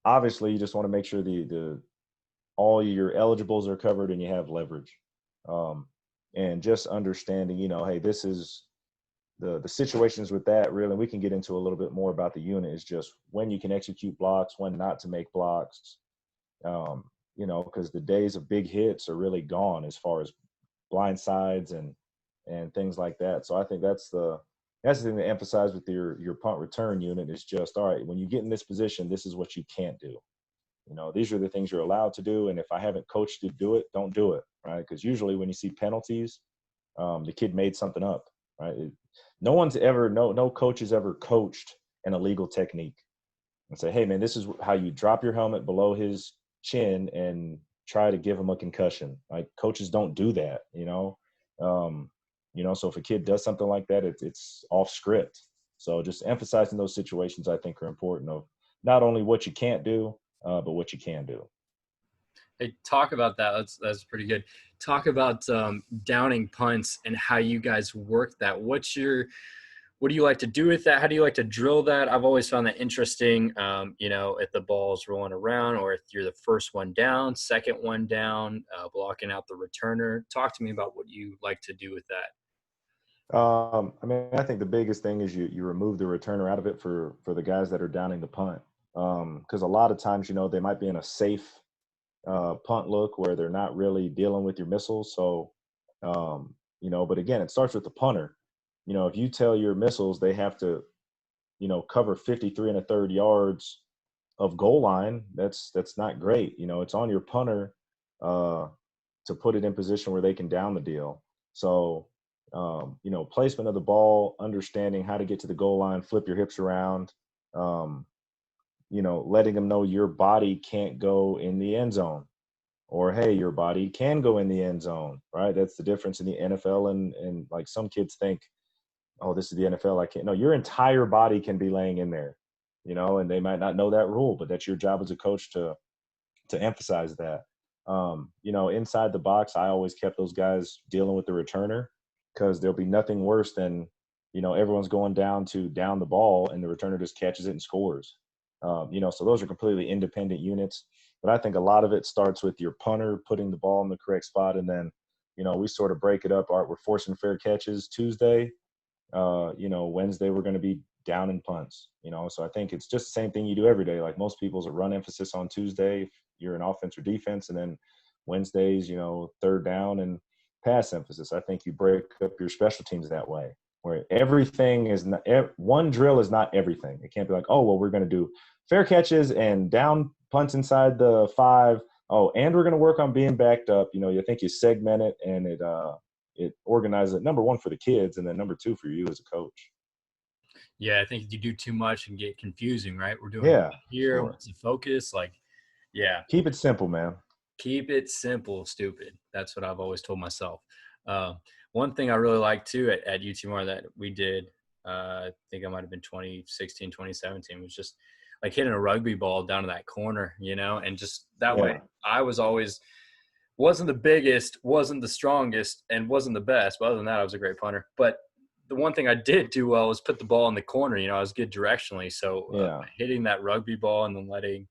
obviously you just want to make sure the all your eligibles are covered and you have leverage. And just understanding, hey, this is the situations with that, really. We can get into a little bit more about the unit, is just when you can execute blocks, when not to make blocks, because the days of big hits are really gone as far as blind sides and things like that. So I think that's the thing to emphasize with your punt return unit, is just, all right, when you get in this position, this is what you can't do. These are the things you're allowed to do. And if I haven't coached you to do it, don't do it. Right. Because usually when you see penalties, the kid made something up. Right. No coach has ever coached an illegal technique and say, hey, man, this is how you drop your helmet below his chin and try to give him a concussion. Like, coaches don't do that, so if a kid does something like that, it's off script. So just emphasizing those situations, I think, are important, of not only what you can't do, but what you can do. Hey, talk about that. That's pretty good. Talk about downing punts and how you guys work that. What do you like to do with that? How do you like to drill that? I've always found that interesting. If the ball's rolling around, or if you're the first one down, second one down, blocking out the returner. Talk to me about what you like to do with that. I think the biggest thing is you remove the returner out of it for the guys that are downing the punt. Because a lot of times, they might be in a safe punt look where they're not really dealing with your missiles. So, but again, it starts with the punter. If you tell your missiles they have to, cover 53 1/3 yards of goal line, that's not great. It's on your punter to put it in position where they can down the deal. So, placement of the ball, understanding how to get to the goal line, flip your hips around, letting them know your body can't go in the end zone, or, hey, your body can go in the end zone, right? That's the difference in the NFL. And like, some kids think, oh, this is the NFL, I can't. No, your entire body can be laying in there, and they might not know that rule, but that's your job as a coach to emphasize that. Inside the box, I always kept those guys dealing with the returner, because there'll be nothing worse than, everyone's going down to down the ball and the returner just catches it and scores. So those are completely independent units. But I think a lot of it starts with your punter putting the ball in the correct spot. And then, we sort of break it up. All right, we're forcing fair catches Tuesday. Wednesday we're going to be down in punts. So I think it's just the same thing you do every day. Like, most people's a run emphasis on Tuesday if you're an offense or defense. And then Wednesdays, third down and pass emphasis. I think you break up your special teams that way, where everything is not, one drill is not everything. It can't be like, oh, well, we're going to do fair catches and down punts inside the 5. Oh, and we're going to work on being backed up. You think you segment it, and it organizes it, number one, for the kids, and then number two, for you as a coach. Yeah, I think you do too much and get confusing, right? We're doing Yeah, here. sure. What's the focus? Like, yeah. Keep it simple, man. Keep it simple, stupid. That's what I've always told myself. Uh, one thing I really like too at UTMR that we did, I think I might have been 2016, 2017, was just like hitting a rugby ball down to that corner, and just that way Yeah. I was always wasn't the biggest, wasn't the strongest, and wasn't the best. But other than that, I was a great punter. But the one thing I did do well was put the ball in the corner. I was good directionally. So hitting that rugby ball and then letting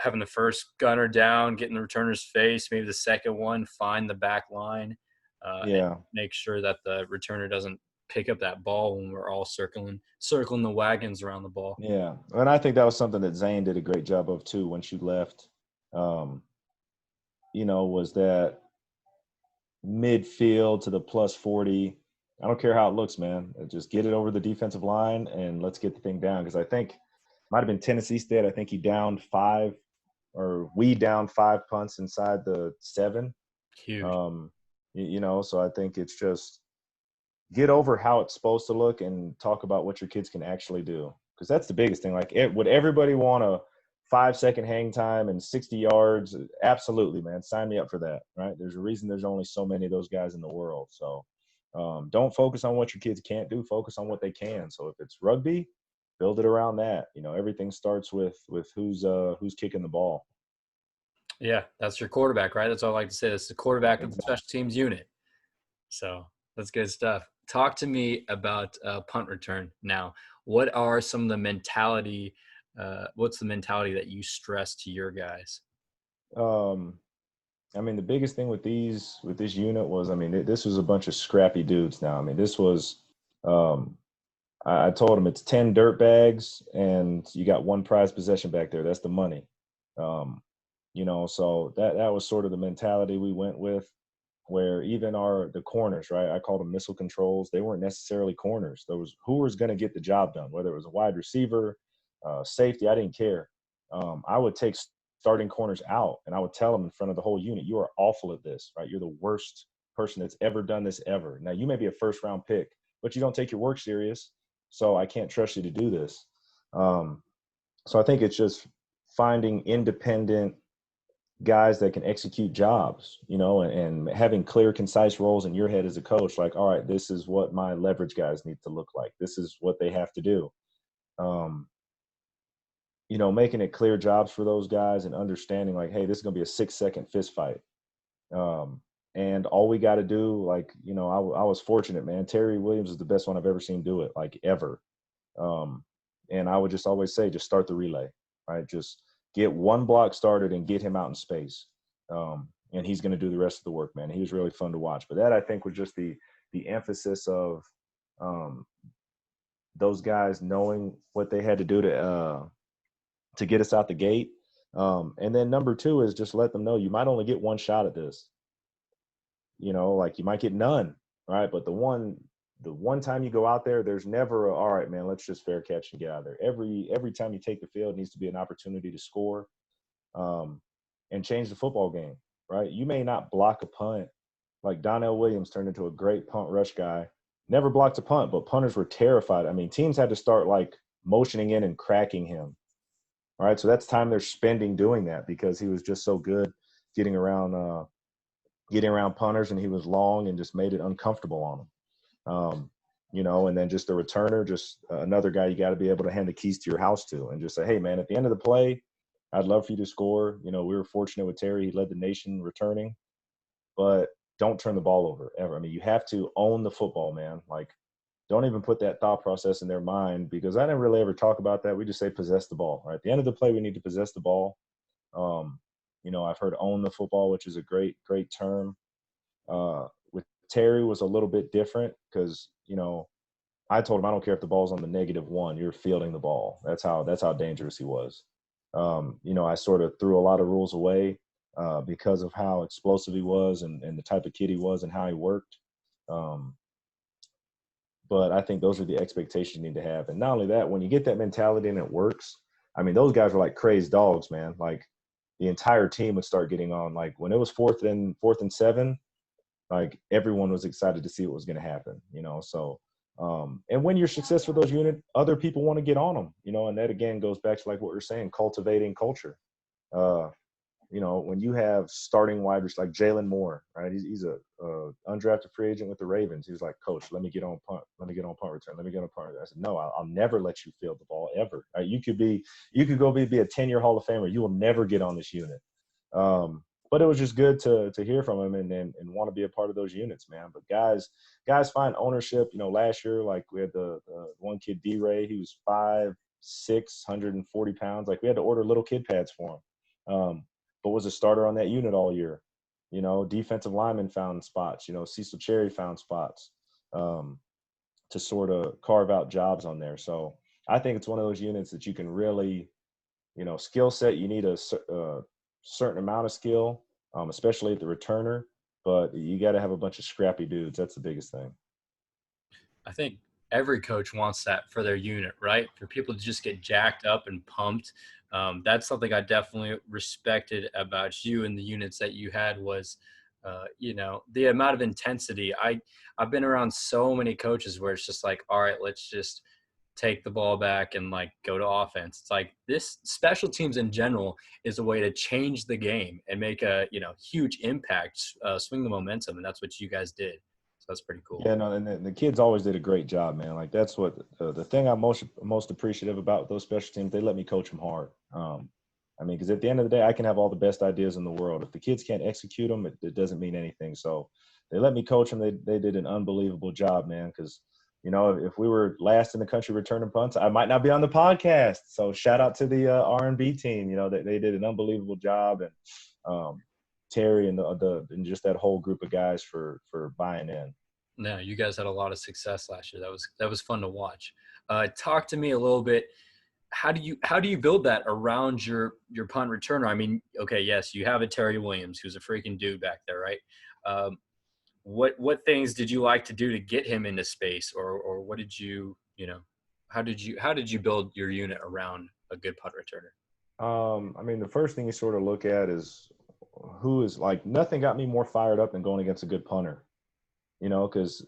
having the first gunner down, getting the returner's face, maybe the second one, find the back line, and make sure that the returner doesn't pick up that ball when we're all circling the wagons around the ball. Yeah, and I think that was something that Zane did a great job of too when she left. Was that midfield to the plus 40. I don't care how it looks, man. Just get it over the defensive line and let's get the thing down. Because I think might have been Tennessee State. I think he downed 5, or we downed 5 punts inside the 7. Huge. So I think it's just get over how it's supposed to look and talk about what your kids can actually do. Because that's the biggest thing. Like, would everybody want a 5-second hang time and 60 yards? Absolutely, man. Sign me up for that, right? There's a reason there's only so many of those guys in the world. So don't focus on what your kids can't do. Focus on what they can. So if it's rugby, build it around that. Everything starts with who's kicking the ball. Yeah, that's your quarterback, right? That's all I like to say. That's the quarterback of the special teams unit. So that's good stuff. Talk to me about punt return now. What are some of the mentality? What's the mentality that you stress to your guys? The biggest thing with this unit was, this was a bunch of scrappy dudes now. This was, I told them it's 10 dirt bags and you got 1 prize possession back there. That's the money. So that was sort of the mentality we went with, where even the corners, right? I called them missile controls. They weren't necessarily corners. There was who was going to get the job done, whether it was a wide receiver, safety. I didn't care. I would take starting corners out and I would tell them in front of the whole unit, you are awful at this, right? You're the worst person that's ever done this ever. Now, you may be a first round pick, but you don't take your work serious. So I can't trust you to do this. So I think it's just finding independent guys that can execute jobs, and having clear, concise roles in your head as a coach. Like, all right, this is what my leverage guys need to look like. This is what they have to do. Making it clear jobs for those guys and understanding like, hey, this is going to be a 6-second fist fight. And all we got to do, I was fortunate, man. Terry Williams is the best one I've ever seen do it, like ever. And I would just always say, just start the relay, right? Just get 1 block started and get him out in space. And he's going to do the rest of the work, man. He was really fun to watch. But that, I think, was just the emphasis of those guys knowing what they had to do to get us out the gate. And then number 2 is just let them know you might only get 1 shot at this. You might get none, right? But the one time you go out there, there's never all right, man, let's just fair catch and get out of there. Every time you take the field needs to be an opportunity to score and change the football game, right? You may not block a punt. Like Donnell Williams turned into a great punt rush guy. Never blocked a punt, but punters were terrified. Teams had to start motioning in and cracking him. All right, so that's time they're spending doing that because he was just so good getting around punters, and he was long and just made it uncomfortable on them. And then just the returner, just another guy you got to be able to hand the keys to your house to and just say, hey, man, at the end of the play, I'd love for you to score. We were fortunate with Terry. He led the nation returning, but don't turn the ball over ever. You have to own the football, man. Don't even put that thought process in their mind, because I didn't really ever talk about that. We just say possess the ball, right? At the end of the play, we need to possess the ball. I've heard own the football, which is a great, great term. With Terry was a little bit different because, I told him, I don't care if the ball's on the -1, you're fielding the ball. That's how dangerous he was. I sort of threw a lot of rules away. because of how explosive he was and the type of kid he was and how he worked. But I think those are the expectations you need to have. And not only that, when you get that mentality and it works, I mean, those guys were like crazed dogs, man. Like the entire team would start getting on. Like when it was fourth and 7, like everyone was excited to see what was going to happen, So, and when you're successful with those units, other people want to get on them, and that again goes back to like what we're saying, cultivating culture. When you have starting wide receivers like Jalen Moore, right? He's a undrafted free agent with the Ravens. He was like, Coach, let me get on punt. Let me get on punt return. Let me get on punt return. I said, no, I'll never let you field the ball ever. Right? You could go be a 10-year Hall of Famer. You will never get on this unit. But it was just good to hear from him and want to be a part of those units, man. But guys find ownership. Last year, like we had the one kid, D-Ray, he was 5'6", 140 pounds. Like we had to order little kid pads for him. But was a starter on that unit all year. Defensive linemen found spots. Cecil Cherry found spots to sort of carve out jobs on there. So I think it's one of those units that you can really, skill set. You need a certain amount of skill, especially at the returner. But you got to have a bunch of scrappy dudes. That's the biggest thing. I think every coach wants that for their unit, right? For people to just get jacked up and pumped. That's something I definitely respected about you and the units that you had was, the amount of intensity. I've been around so many coaches where it's just like, all right, let's just take the ball back and like go to offense. It's like this special teams in general is a way to change the game and make a, huge impact, swing the momentum. And that's what you guys did. So that's pretty cool. Yeah, no, and the kids always did a great job, man. Like that's what the thing I'm most appreciative about those special teams. They let me coach them hard. Because at the end of the day, I can have all the best ideas in the world. If the kids can't execute them, it doesn't mean anything. So they let me coach them. They did an unbelievable job, man. Because if we were last in the country returning punts, I might not be on the podcast. So shout out to the R&B team. They did an unbelievable job, and Terry and and just that whole group of guys for buying in. No, you guys had a lot of success last year. That was fun to watch. Talk to me a little bit. How do you build that around your punt returner? I mean, okay, yes, you have a Terry Williams who's a freaking dude back there, right? What things did you like to do to get him into space, or what did you how did you build your unit around a good punt returner? The first thing you sort of look at is who is like nothing got me more fired up than going against a good punter. Because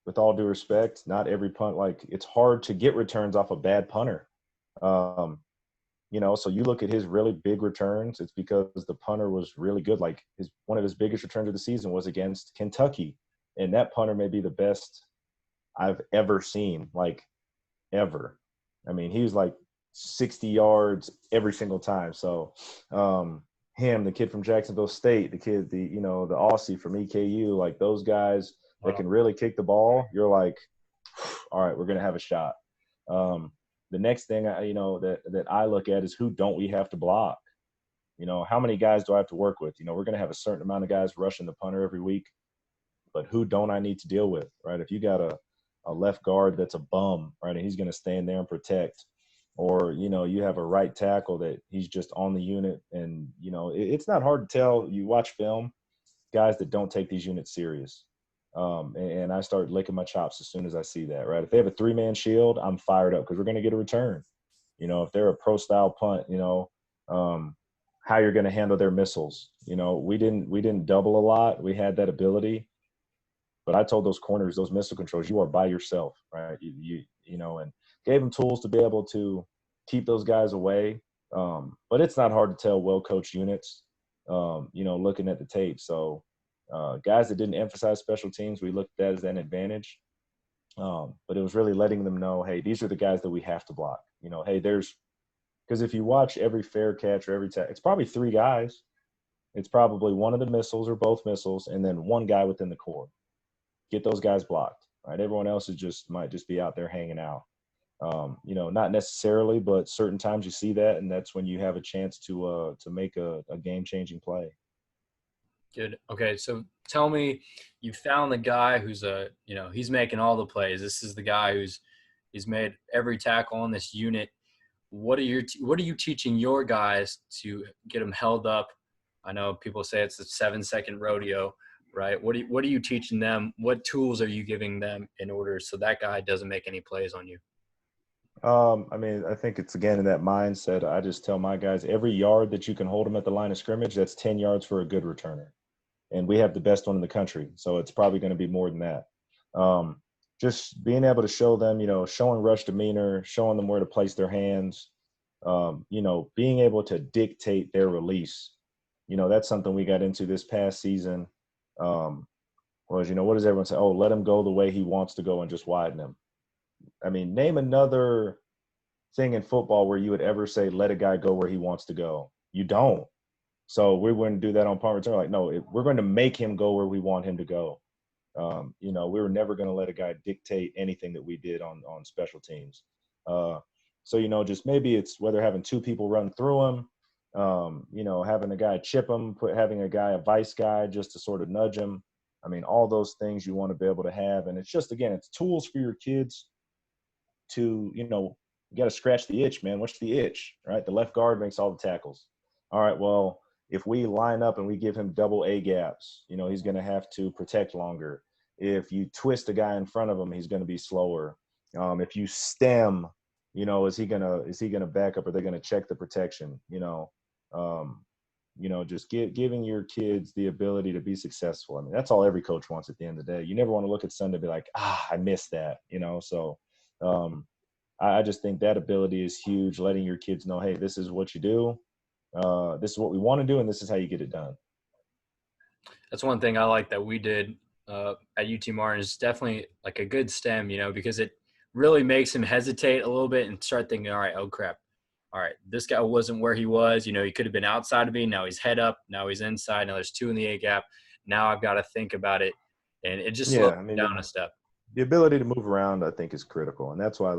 with all due respect, not every punt, like it's hard to get returns off a bad punter. So you look at his really big returns, it's because the punter was really good. Like one of his biggest returns of the season was against Kentucky. And that punter may be the best I've ever seen, like ever. He was like 60 yards every single time. So him, the kid from Jacksonville State, the kid, the Aussie from EKU, like those guys that can really kick the ball, you're like, all right, we're going to have a shot. The next thing, that I look at is who don't we have to block? How many guys do I have to work with? We're going to have a certain amount of guys rushing the punter every week, but who don't I need to deal with, right? If you got a left guard that's a bum, right, and he's going to stand there and protect, or, you have a right tackle that he's just on the unit, and, it's not hard to tell. You watch film, guys that don't take these units serious. And I start licking my chops as soon as I see that, right? If they have a 3-man shield, I'm fired up because we're going to get a return. If they're a pro-style punt, how you're going to handle their missiles. We didn't double a lot. We had that ability. But I told those corners, those missile controls, you are by yourself, right? And gave them tools to be able to keep those guys away. But it's not hard to tell well-coached units, looking at the tape. So guys that didn't emphasize special teams, we looked at as an advantage. But it was really letting them know, hey, these are the guys that we have to block. Hey, because if you watch every fair catch or every it's probably 3 guys. It's probably one of the missiles or both missiles, and then one guy within the core. Get those guys blocked, right? Everyone else might just be out there hanging out. Not necessarily, but certain times you see that, and that's when you have a chance to make a game-changing play. Good. Okay, so tell me, you found the guy who's he's making all the plays. This is the guy he's made every tackle on this unit. What are you teaching your guys to get them held up I know people say it's a 7-second rodeo, right? What are you teaching them? What tools are you giving them in order so that guy doesn't make any plays on you? I mean, I think it's again in that mindset. I just tell my guys every yard that you can hold them at the line of scrimmage, that's 10 yards for a good returner. And we have the best one in the country. So it's probably going to be more than that. Um, just being able to show them, showing rush demeanor, showing them where to place their hands, being able to dictate their release. That's something we got into this past season. Was, what does everyone say? Oh, let him go the way he wants to go and just widen him. I mean, name another thing in football where you would ever say, let a guy go where he wants to go. You don't. So we wouldn't do that on punt return. Like, no, we're going to make him go where we want him to go. We were never going to let a guy dictate anything that we did on special teams. So, just maybe it's whether having two people run through him, having a guy chip him, having a guy, a vice guy, just to sort of nudge him. I mean, all those things you want to be able to have. And it's just, again, it's tools for your kids to, you got to scratch the itch, man. What's the itch, right? The left guard makes all the tackles. All right, well, if we line up and we give him double A gaps, he's going to have to protect longer. If you twist a guy in front of him, he's going to be slower. If you stem, is he gonna back up? Or are they going to check the protection? Just giving your kids the ability to be successful. I mean, that's all every coach wants at the end of the day. You never want to look at Sunday and be like, I missed that. So I just think that ability is huge. Letting your kids know, hey, this is what you do. This is what we want to do, and this is how you get it done. That's one thing I like that we did at UT Martin is definitely like a good stem, because it really makes him hesitate a little bit and start thinking, all right, oh crap. All right, this guy wasn't where he was. He could have been outside of me. Now he's head up. Now he's inside. Now there's two in the A gap. Now I've got to think about it. And it just slows down a step. The ability to move around, I think, is critical. And that's why,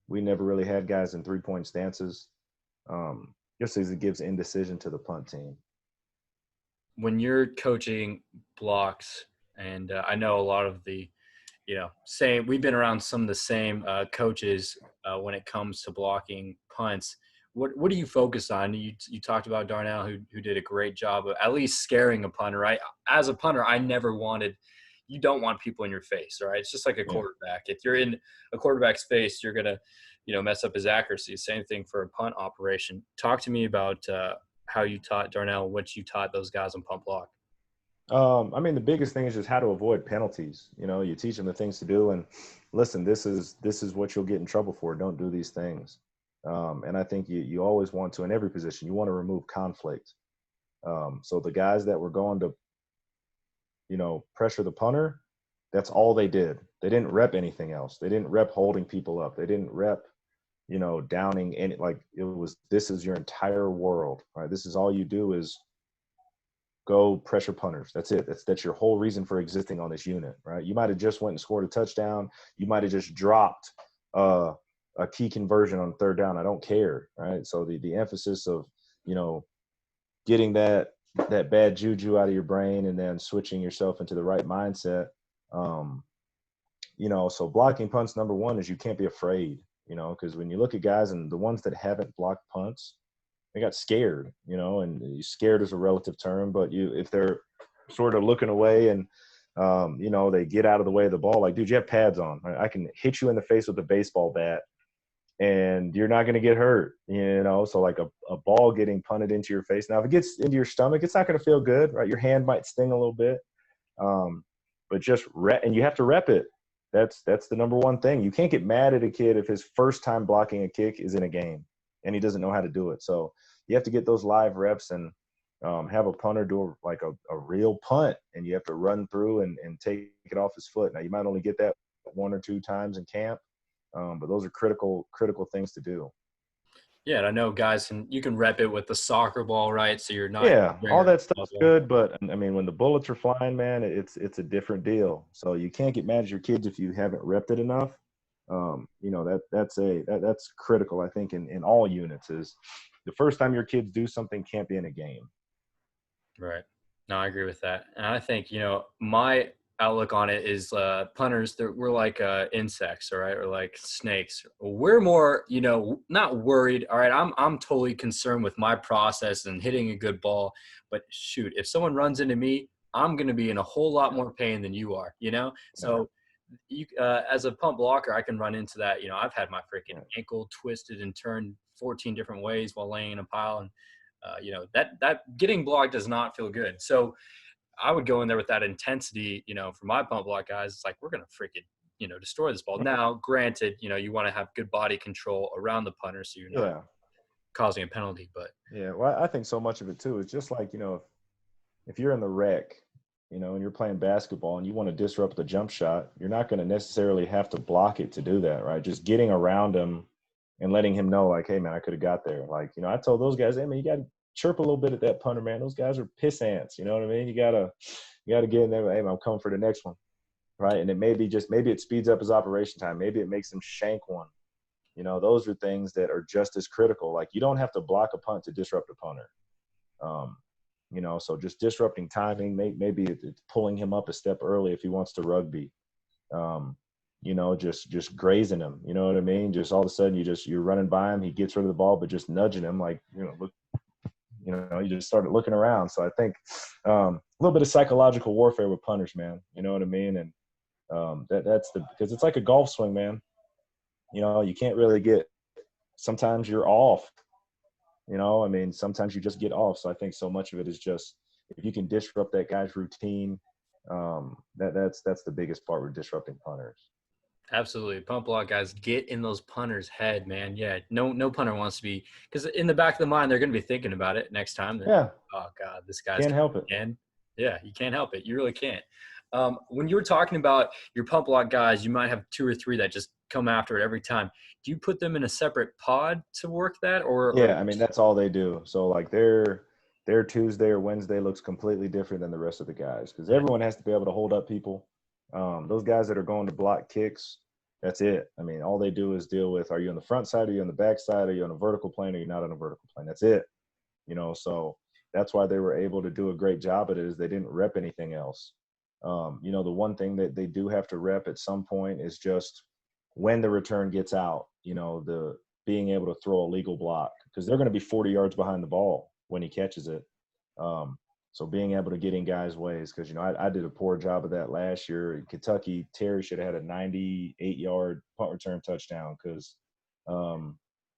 we never really had guys in 3-point stances. Just as it gives indecision to the punt team. When you're coaching blocks, and I know a lot of the, we've been around some of the same coaches when it comes to blocking punts. What do you focus on? You talked about Darnell, who did a great job of at least scaring a punter, right? As a punter, you don't want people in your face, right? It's just like a quarterback. If you're in a quarterback's face, you're going to, mess up his accuracy. Same thing for a punt operation. Talk to me about how you taught Darnell, what you taught those guys on punt block. I mean, the biggest thing is just how to avoid penalties. You teach them the things to do, and listen, this is what you'll get in trouble for. Don't do these things. And I think you always want to, in every position, you want to remove conflict. So the guys that were going to, pressure the punter, that's all they did. They didn't rep anything else. They didn't rep holding people up. They didn't rep, downing any, this is your entire world, right? This is all you do is go pressure punters. That's it. That's your whole reason for existing on this unit, right? You might have just went and scored a touchdown. You might have just dropped a key conversion on third down. I don't care, right? So the emphasis of, getting that bad juju out of your brain and then switching yourself into the right mindset. So blocking punts, number one, is you can't be afraid, because when you look at guys and the ones that haven't blocked punts, they got scared, and scared is a relative term, but if they're sort of looking away and, they get out of the way of the ball, like, dude, you have pads on. Right? I can hit you in the face with a baseball bat and you're not going to get hurt, So like a ball getting punted into your face. Now, if it gets into your stomach, it's not going to feel good, right? Your hand might sting a little bit, but just and you have to rep it. That's the number one thing. You can't get mad at a kid if his first time blocking a kick is in a game and he doesn't know how to do it. So you have to get those live reps and have a punter do a real punt, and you have to run through and take it off his foot. Now, you might only get that 1 or 2 times in camp, but those are critical things to do. Yeah, and I know guys, and you can rep it with the soccer ball, right? So you're not. Yeah, all that stuff's good, but I mean, when the bullets are flying, man, it's a different deal. So you can't get mad at your kids if you haven't repped it enough. That's critical, I think, in all units. Is the first time your kids do something can't be in a game. Right. No, I agree with that, and I think outlook on it is punters, we're like insects, all right, or like snakes. We're more, not worried. All right, I'm totally concerned with my process and hitting a good ball. But shoot, if someone runs into me, I'm going to be in a whole lot more pain than you are, So you, as a punt blocker, I can run into that. I've had my freaking ankle twisted and turned 14 different ways while laying in a pile, and that getting blocked does not feel good. So I would go in there with that intensity, for my punt block guys. It's like, we're going to freaking, destroy this ball. Now, granted, you want to have good body control around the punter so you're not causing a penalty. But yeah, well, I think so much of it too is just like, if you're in the rec, and you're playing basketball and you want to disrupt the jump shot, you're not going to necessarily have to block it to do that, right? Just getting around him and letting him know, like, hey, man, I could have got there. Like, I told those guys, hey, man, you got to chirp a little bit at that punter, man. Those guys are piss ants. You know what I mean? You gotta get in there. Hey, man, I'm coming for the next one, right? And it maybe it speeds up his operation time. Maybe it makes him shank one. Those are things that are just as critical. Like, you don't have to block a punt to disrupt a punter. So just disrupting timing. Maybe it's pulling him up a step early if he wants to rugby. Just grazing him. You know what I mean? Just all of a sudden you're running by him. He gets rid of the ball, but just nudging him, like, look. You just started looking around. So I think a little bit of psychological warfare with punters, man. You know what I mean? And because it's like a golf swing, man. You can't really get – sometimes you're off. Sometimes you just get off. So I think so much of it is just if you can disrupt that guy's routine, that's the biggest part with disrupting punters. Absolutely. Punt block guys, get in those punters' head, man. Yeah, no punter wants to be – because in the back of the mind, they're going to be thinking about it next time. Yeah. Oh, God, this guy's can't help it. Again. Yeah, you can't help it. You really can't. When you were talking about your punt block guys, you might have 2 or 3 that just come after it every time. Do you put them in a separate pod to work that? Yeah, that's all they do. So, like, their Tuesday or Wednesday looks completely different than the rest of the guys because everyone has to be able to hold up people. Those guys that are going to block kicks, that's it. All they do is deal with, are you on the front side? Are you on the back side? Are you on a vertical plane? Or are you not on a vertical plane? That's it. So that's why they were able to do a great job at it is they didn't rep anything else. The one thing that they do have to rep at some point is just when the return gets out, the being able to throw a legal block because they're going to be 40 yards behind the ball when he catches it. So being able to get in guys' ways because, I did a poor job of that last year. In Kentucky, Terry should have had a 98-yard punt return touchdown because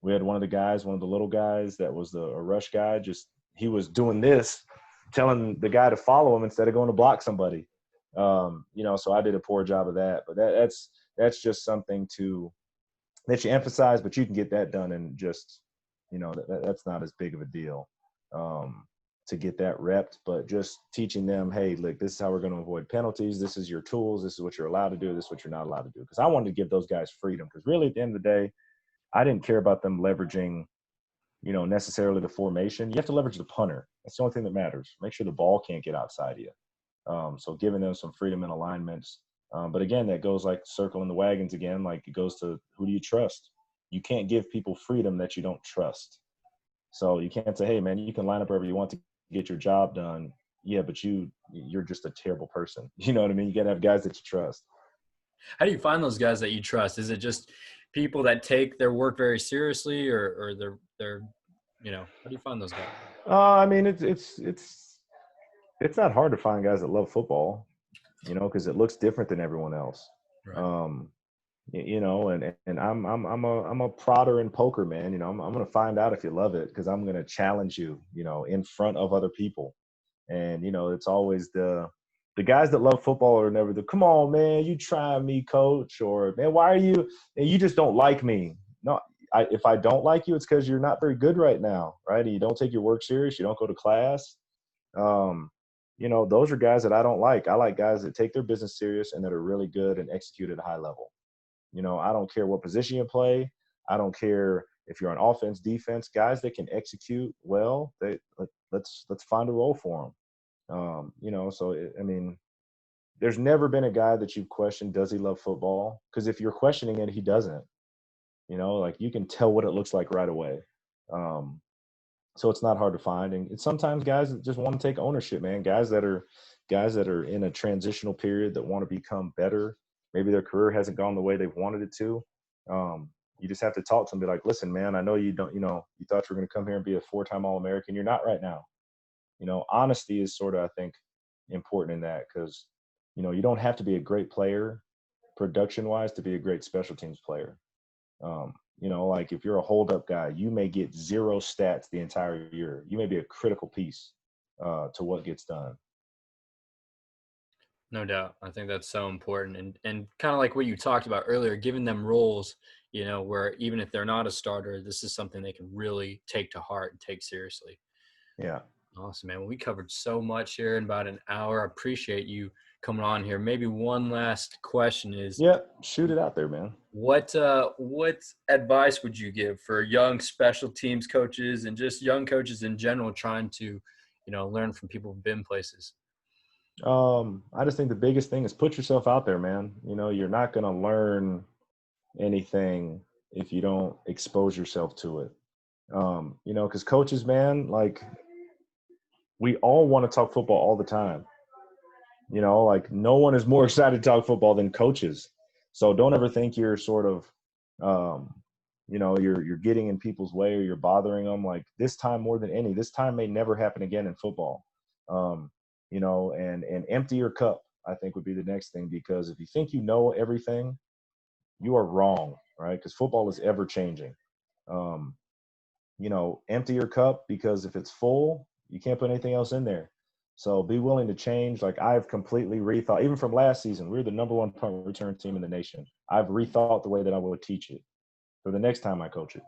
we had one of the little guys that was a rush guy. Just he was doing this, telling the guy to follow him instead of going to block somebody. So I did a poor job of that. But that's just something that you emphasize, but you can get that done and just, that's not as big of a deal. To get that repped, but just teaching them, hey, look, this is how we're going to avoid penalties. This is your tools. This is what you're allowed to do. This is what you're not allowed to do. Because I wanted to give those guys freedom because really at the end of the day, I didn't care about them leveraging, necessarily the formation. You have to leverage the punter. That's the only thing that matters. Make sure the ball can't get outside of you. So giving them some freedom in alignments. But again, that goes like circling the wagons again. Like it goes to who do you trust? You can't give people freedom that you don't trust. So you can't say, hey, man, you can line up wherever you want to get your job done. Yeah, but you're just a terrible person. You know what I mean? You got to have guys that you trust. How do you find those guys that you trust? Is it just people that take their work very seriously or they're how do you find those guys? It's not hard to find guys that love football, because it looks different than everyone else. Right. And I'm a prodder in poker, man. I'm going to find out if you love it because I'm going to challenge you, in front of other people. And, it's always the guys that love football are never come on, man, you try me, coach, or man, why are you just don't like me. No, if I don't like you, it's because you're not very good right now. Right. And you don't take your work serious. You don't go to class. Those are guys that I don't like. I like guys that take their business serious and that are really good and execute at a high level. I don't care what position you play. I don't care if you're on offense, defense. Guys that can execute well, let's find a role for them. There's never been a guy that you've questioned, does he love football? Because if you're questioning it, he doesn't. You can tell what it looks like right away. So it's not hard to find. And sometimes guys that just want to take ownership, man. Guys that guys that are in a transitional period that want to become better. Maybe their career hasn't gone the way they've wanted it to. You just have to talk to them, be like, listen, man, I know you don't, you thought you were going to come here and be a 4-time All-American. You're not right now. Honesty is sort of, I think, important in that, because, you don't have to be a great player production wise to be a great special teams player. Like if you're a hold-up guy, you may get 0 stats the entire year. You may be a critical piece to what gets done. No doubt. I think that's so important. And kind of like what you talked about earlier, giving them roles, where even if they're not a starter, this is something they can really take to heart and take seriously. Yeah. Awesome, man. Well, we covered so much here in about an hour. I appreciate you coming on here. Maybe one last question is, Yeah, shoot it out there, man. what advice would you give for young special teams coaches and just young coaches in general trying to, learn from people who've been places? I just think the biggest thing is put yourself out there, man. You're not going to learn anything if you don't expose yourself to it. Because coaches, man, like we all want to talk football all the time. Like no one is more excited to talk football than coaches. So don't ever think you're sort of, you're getting in people's way or you're bothering them. Like this time more than any, this time may never happen again in football. And empty your cup, I think would be the next thing, because if you think you know everything, you are wrong, right? Because football is ever changing. Empty your cup, because if it's full, you can't put anything else in there. So be willing to change. Like I've completely rethought, even from last season, we were the #1 punt return team in the nation. I've rethought the way that I would teach it for the next time I coach it.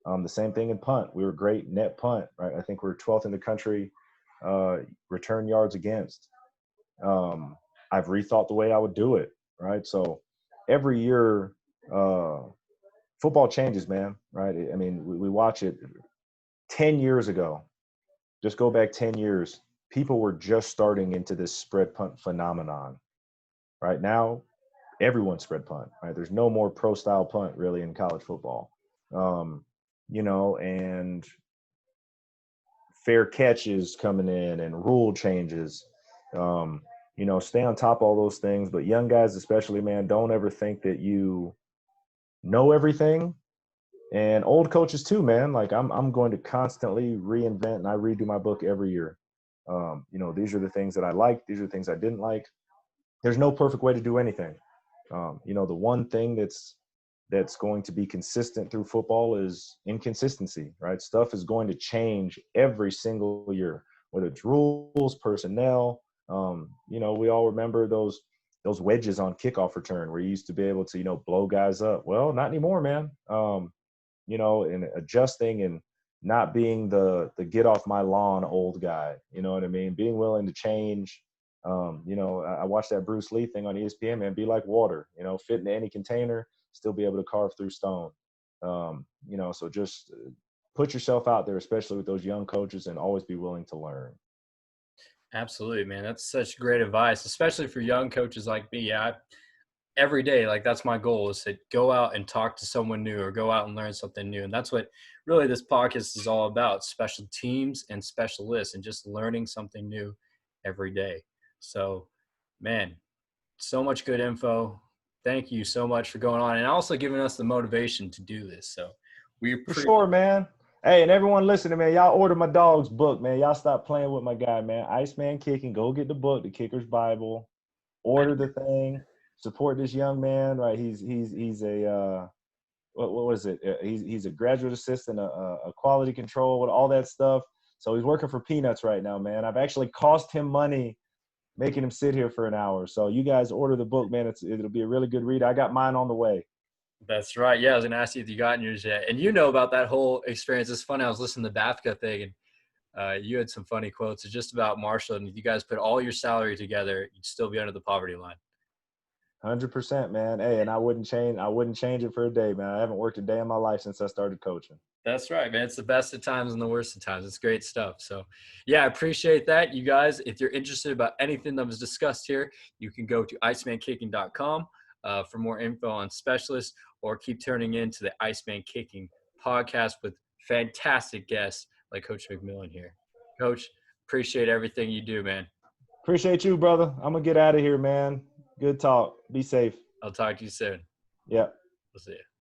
The same thing in punt. We were great net punt, right? I think we're 12th in the country return yards against. I've rethought the way I would do it, right? So every year, football changes, man, right? I mean, we watch it 10 years ago. Just go back 10 years. People were just starting into this spread punt phenomenon. Right now, everyone's spread punt, right? There's no more pro style punt really in college football. And fair catches coming in and rule changes. Stay on top of all those things. But young guys, especially, man, don't ever think that you know everything. And old coaches too, man. Like I'm going to constantly reinvent, and I redo my book every year. These are the things that I liked. These are the things I didn't like. There's no perfect way to do anything. The one thing that's going to be consistent through football is inconsistency, right? Stuff is going to change every single year, whether it's rules, personnel. We all remember those wedges on kickoff return where you used to be able to, blow guys up. Well, not anymore, man. And adjusting and not being the get off my lawn old guy. You know what I mean? Being willing to change. I watched that Bruce Lee thing on ESPN, man. Be like water, fit into any container, still be able to carve through stone. So just put yourself out there, especially with those young coaches, and always be willing to learn. Absolutely, man. That's such great advice, especially for young coaches like me. Yeah, every day, like that's my goal, is to go out and talk to someone new or go out and learn something new. And that's what really this podcast is all about: special teams and specialists, and just learning something new every day. So, man, so much good info. Thank you so much for going on and also giving us the motivation to do this. So we For sure, man. Hey, and everyone listening, man, y'all order my dog's book, man. Y'all stop playing with my guy, man. Iceman Kicking. Go get the book, The Kicker's Bible. Order the thing. Support this young man, right? He's a what was it? He's a graduate assistant, a quality control, with all that stuff. So he's working for peanuts right now, man. I've actually cost him money making him sit here for an hour. So you guys order the book, man. It'll be a really good read. I got mine on the way. That's right. Yeah, I was going to ask you if you got yours yet. And about that whole experience. It's funny. I was listening to the BAFCA thing, and you had some funny quotes. It's just about Marshall. And if you guys put all your salary together, you'd still be under the poverty line. 100%, man. Hey, and I wouldn't change it for a day, man. I haven't worked a day in my life since I started coaching. That's right, man. It's the best of times and the worst of times. It's great stuff. So, yeah, I appreciate that. You guys, if you're interested about anything that was discussed here, you can go to icemankicking.com for more info on specialists, or keep turning into the Iceman Kicking podcast with fantastic guests like Coach McMillan here. Coach, appreciate everything you do, man. Appreciate you, brother. I'm gonna get out of here, man. Good talk. Be safe. I'll talk to you soon. Yeah. We'll see you.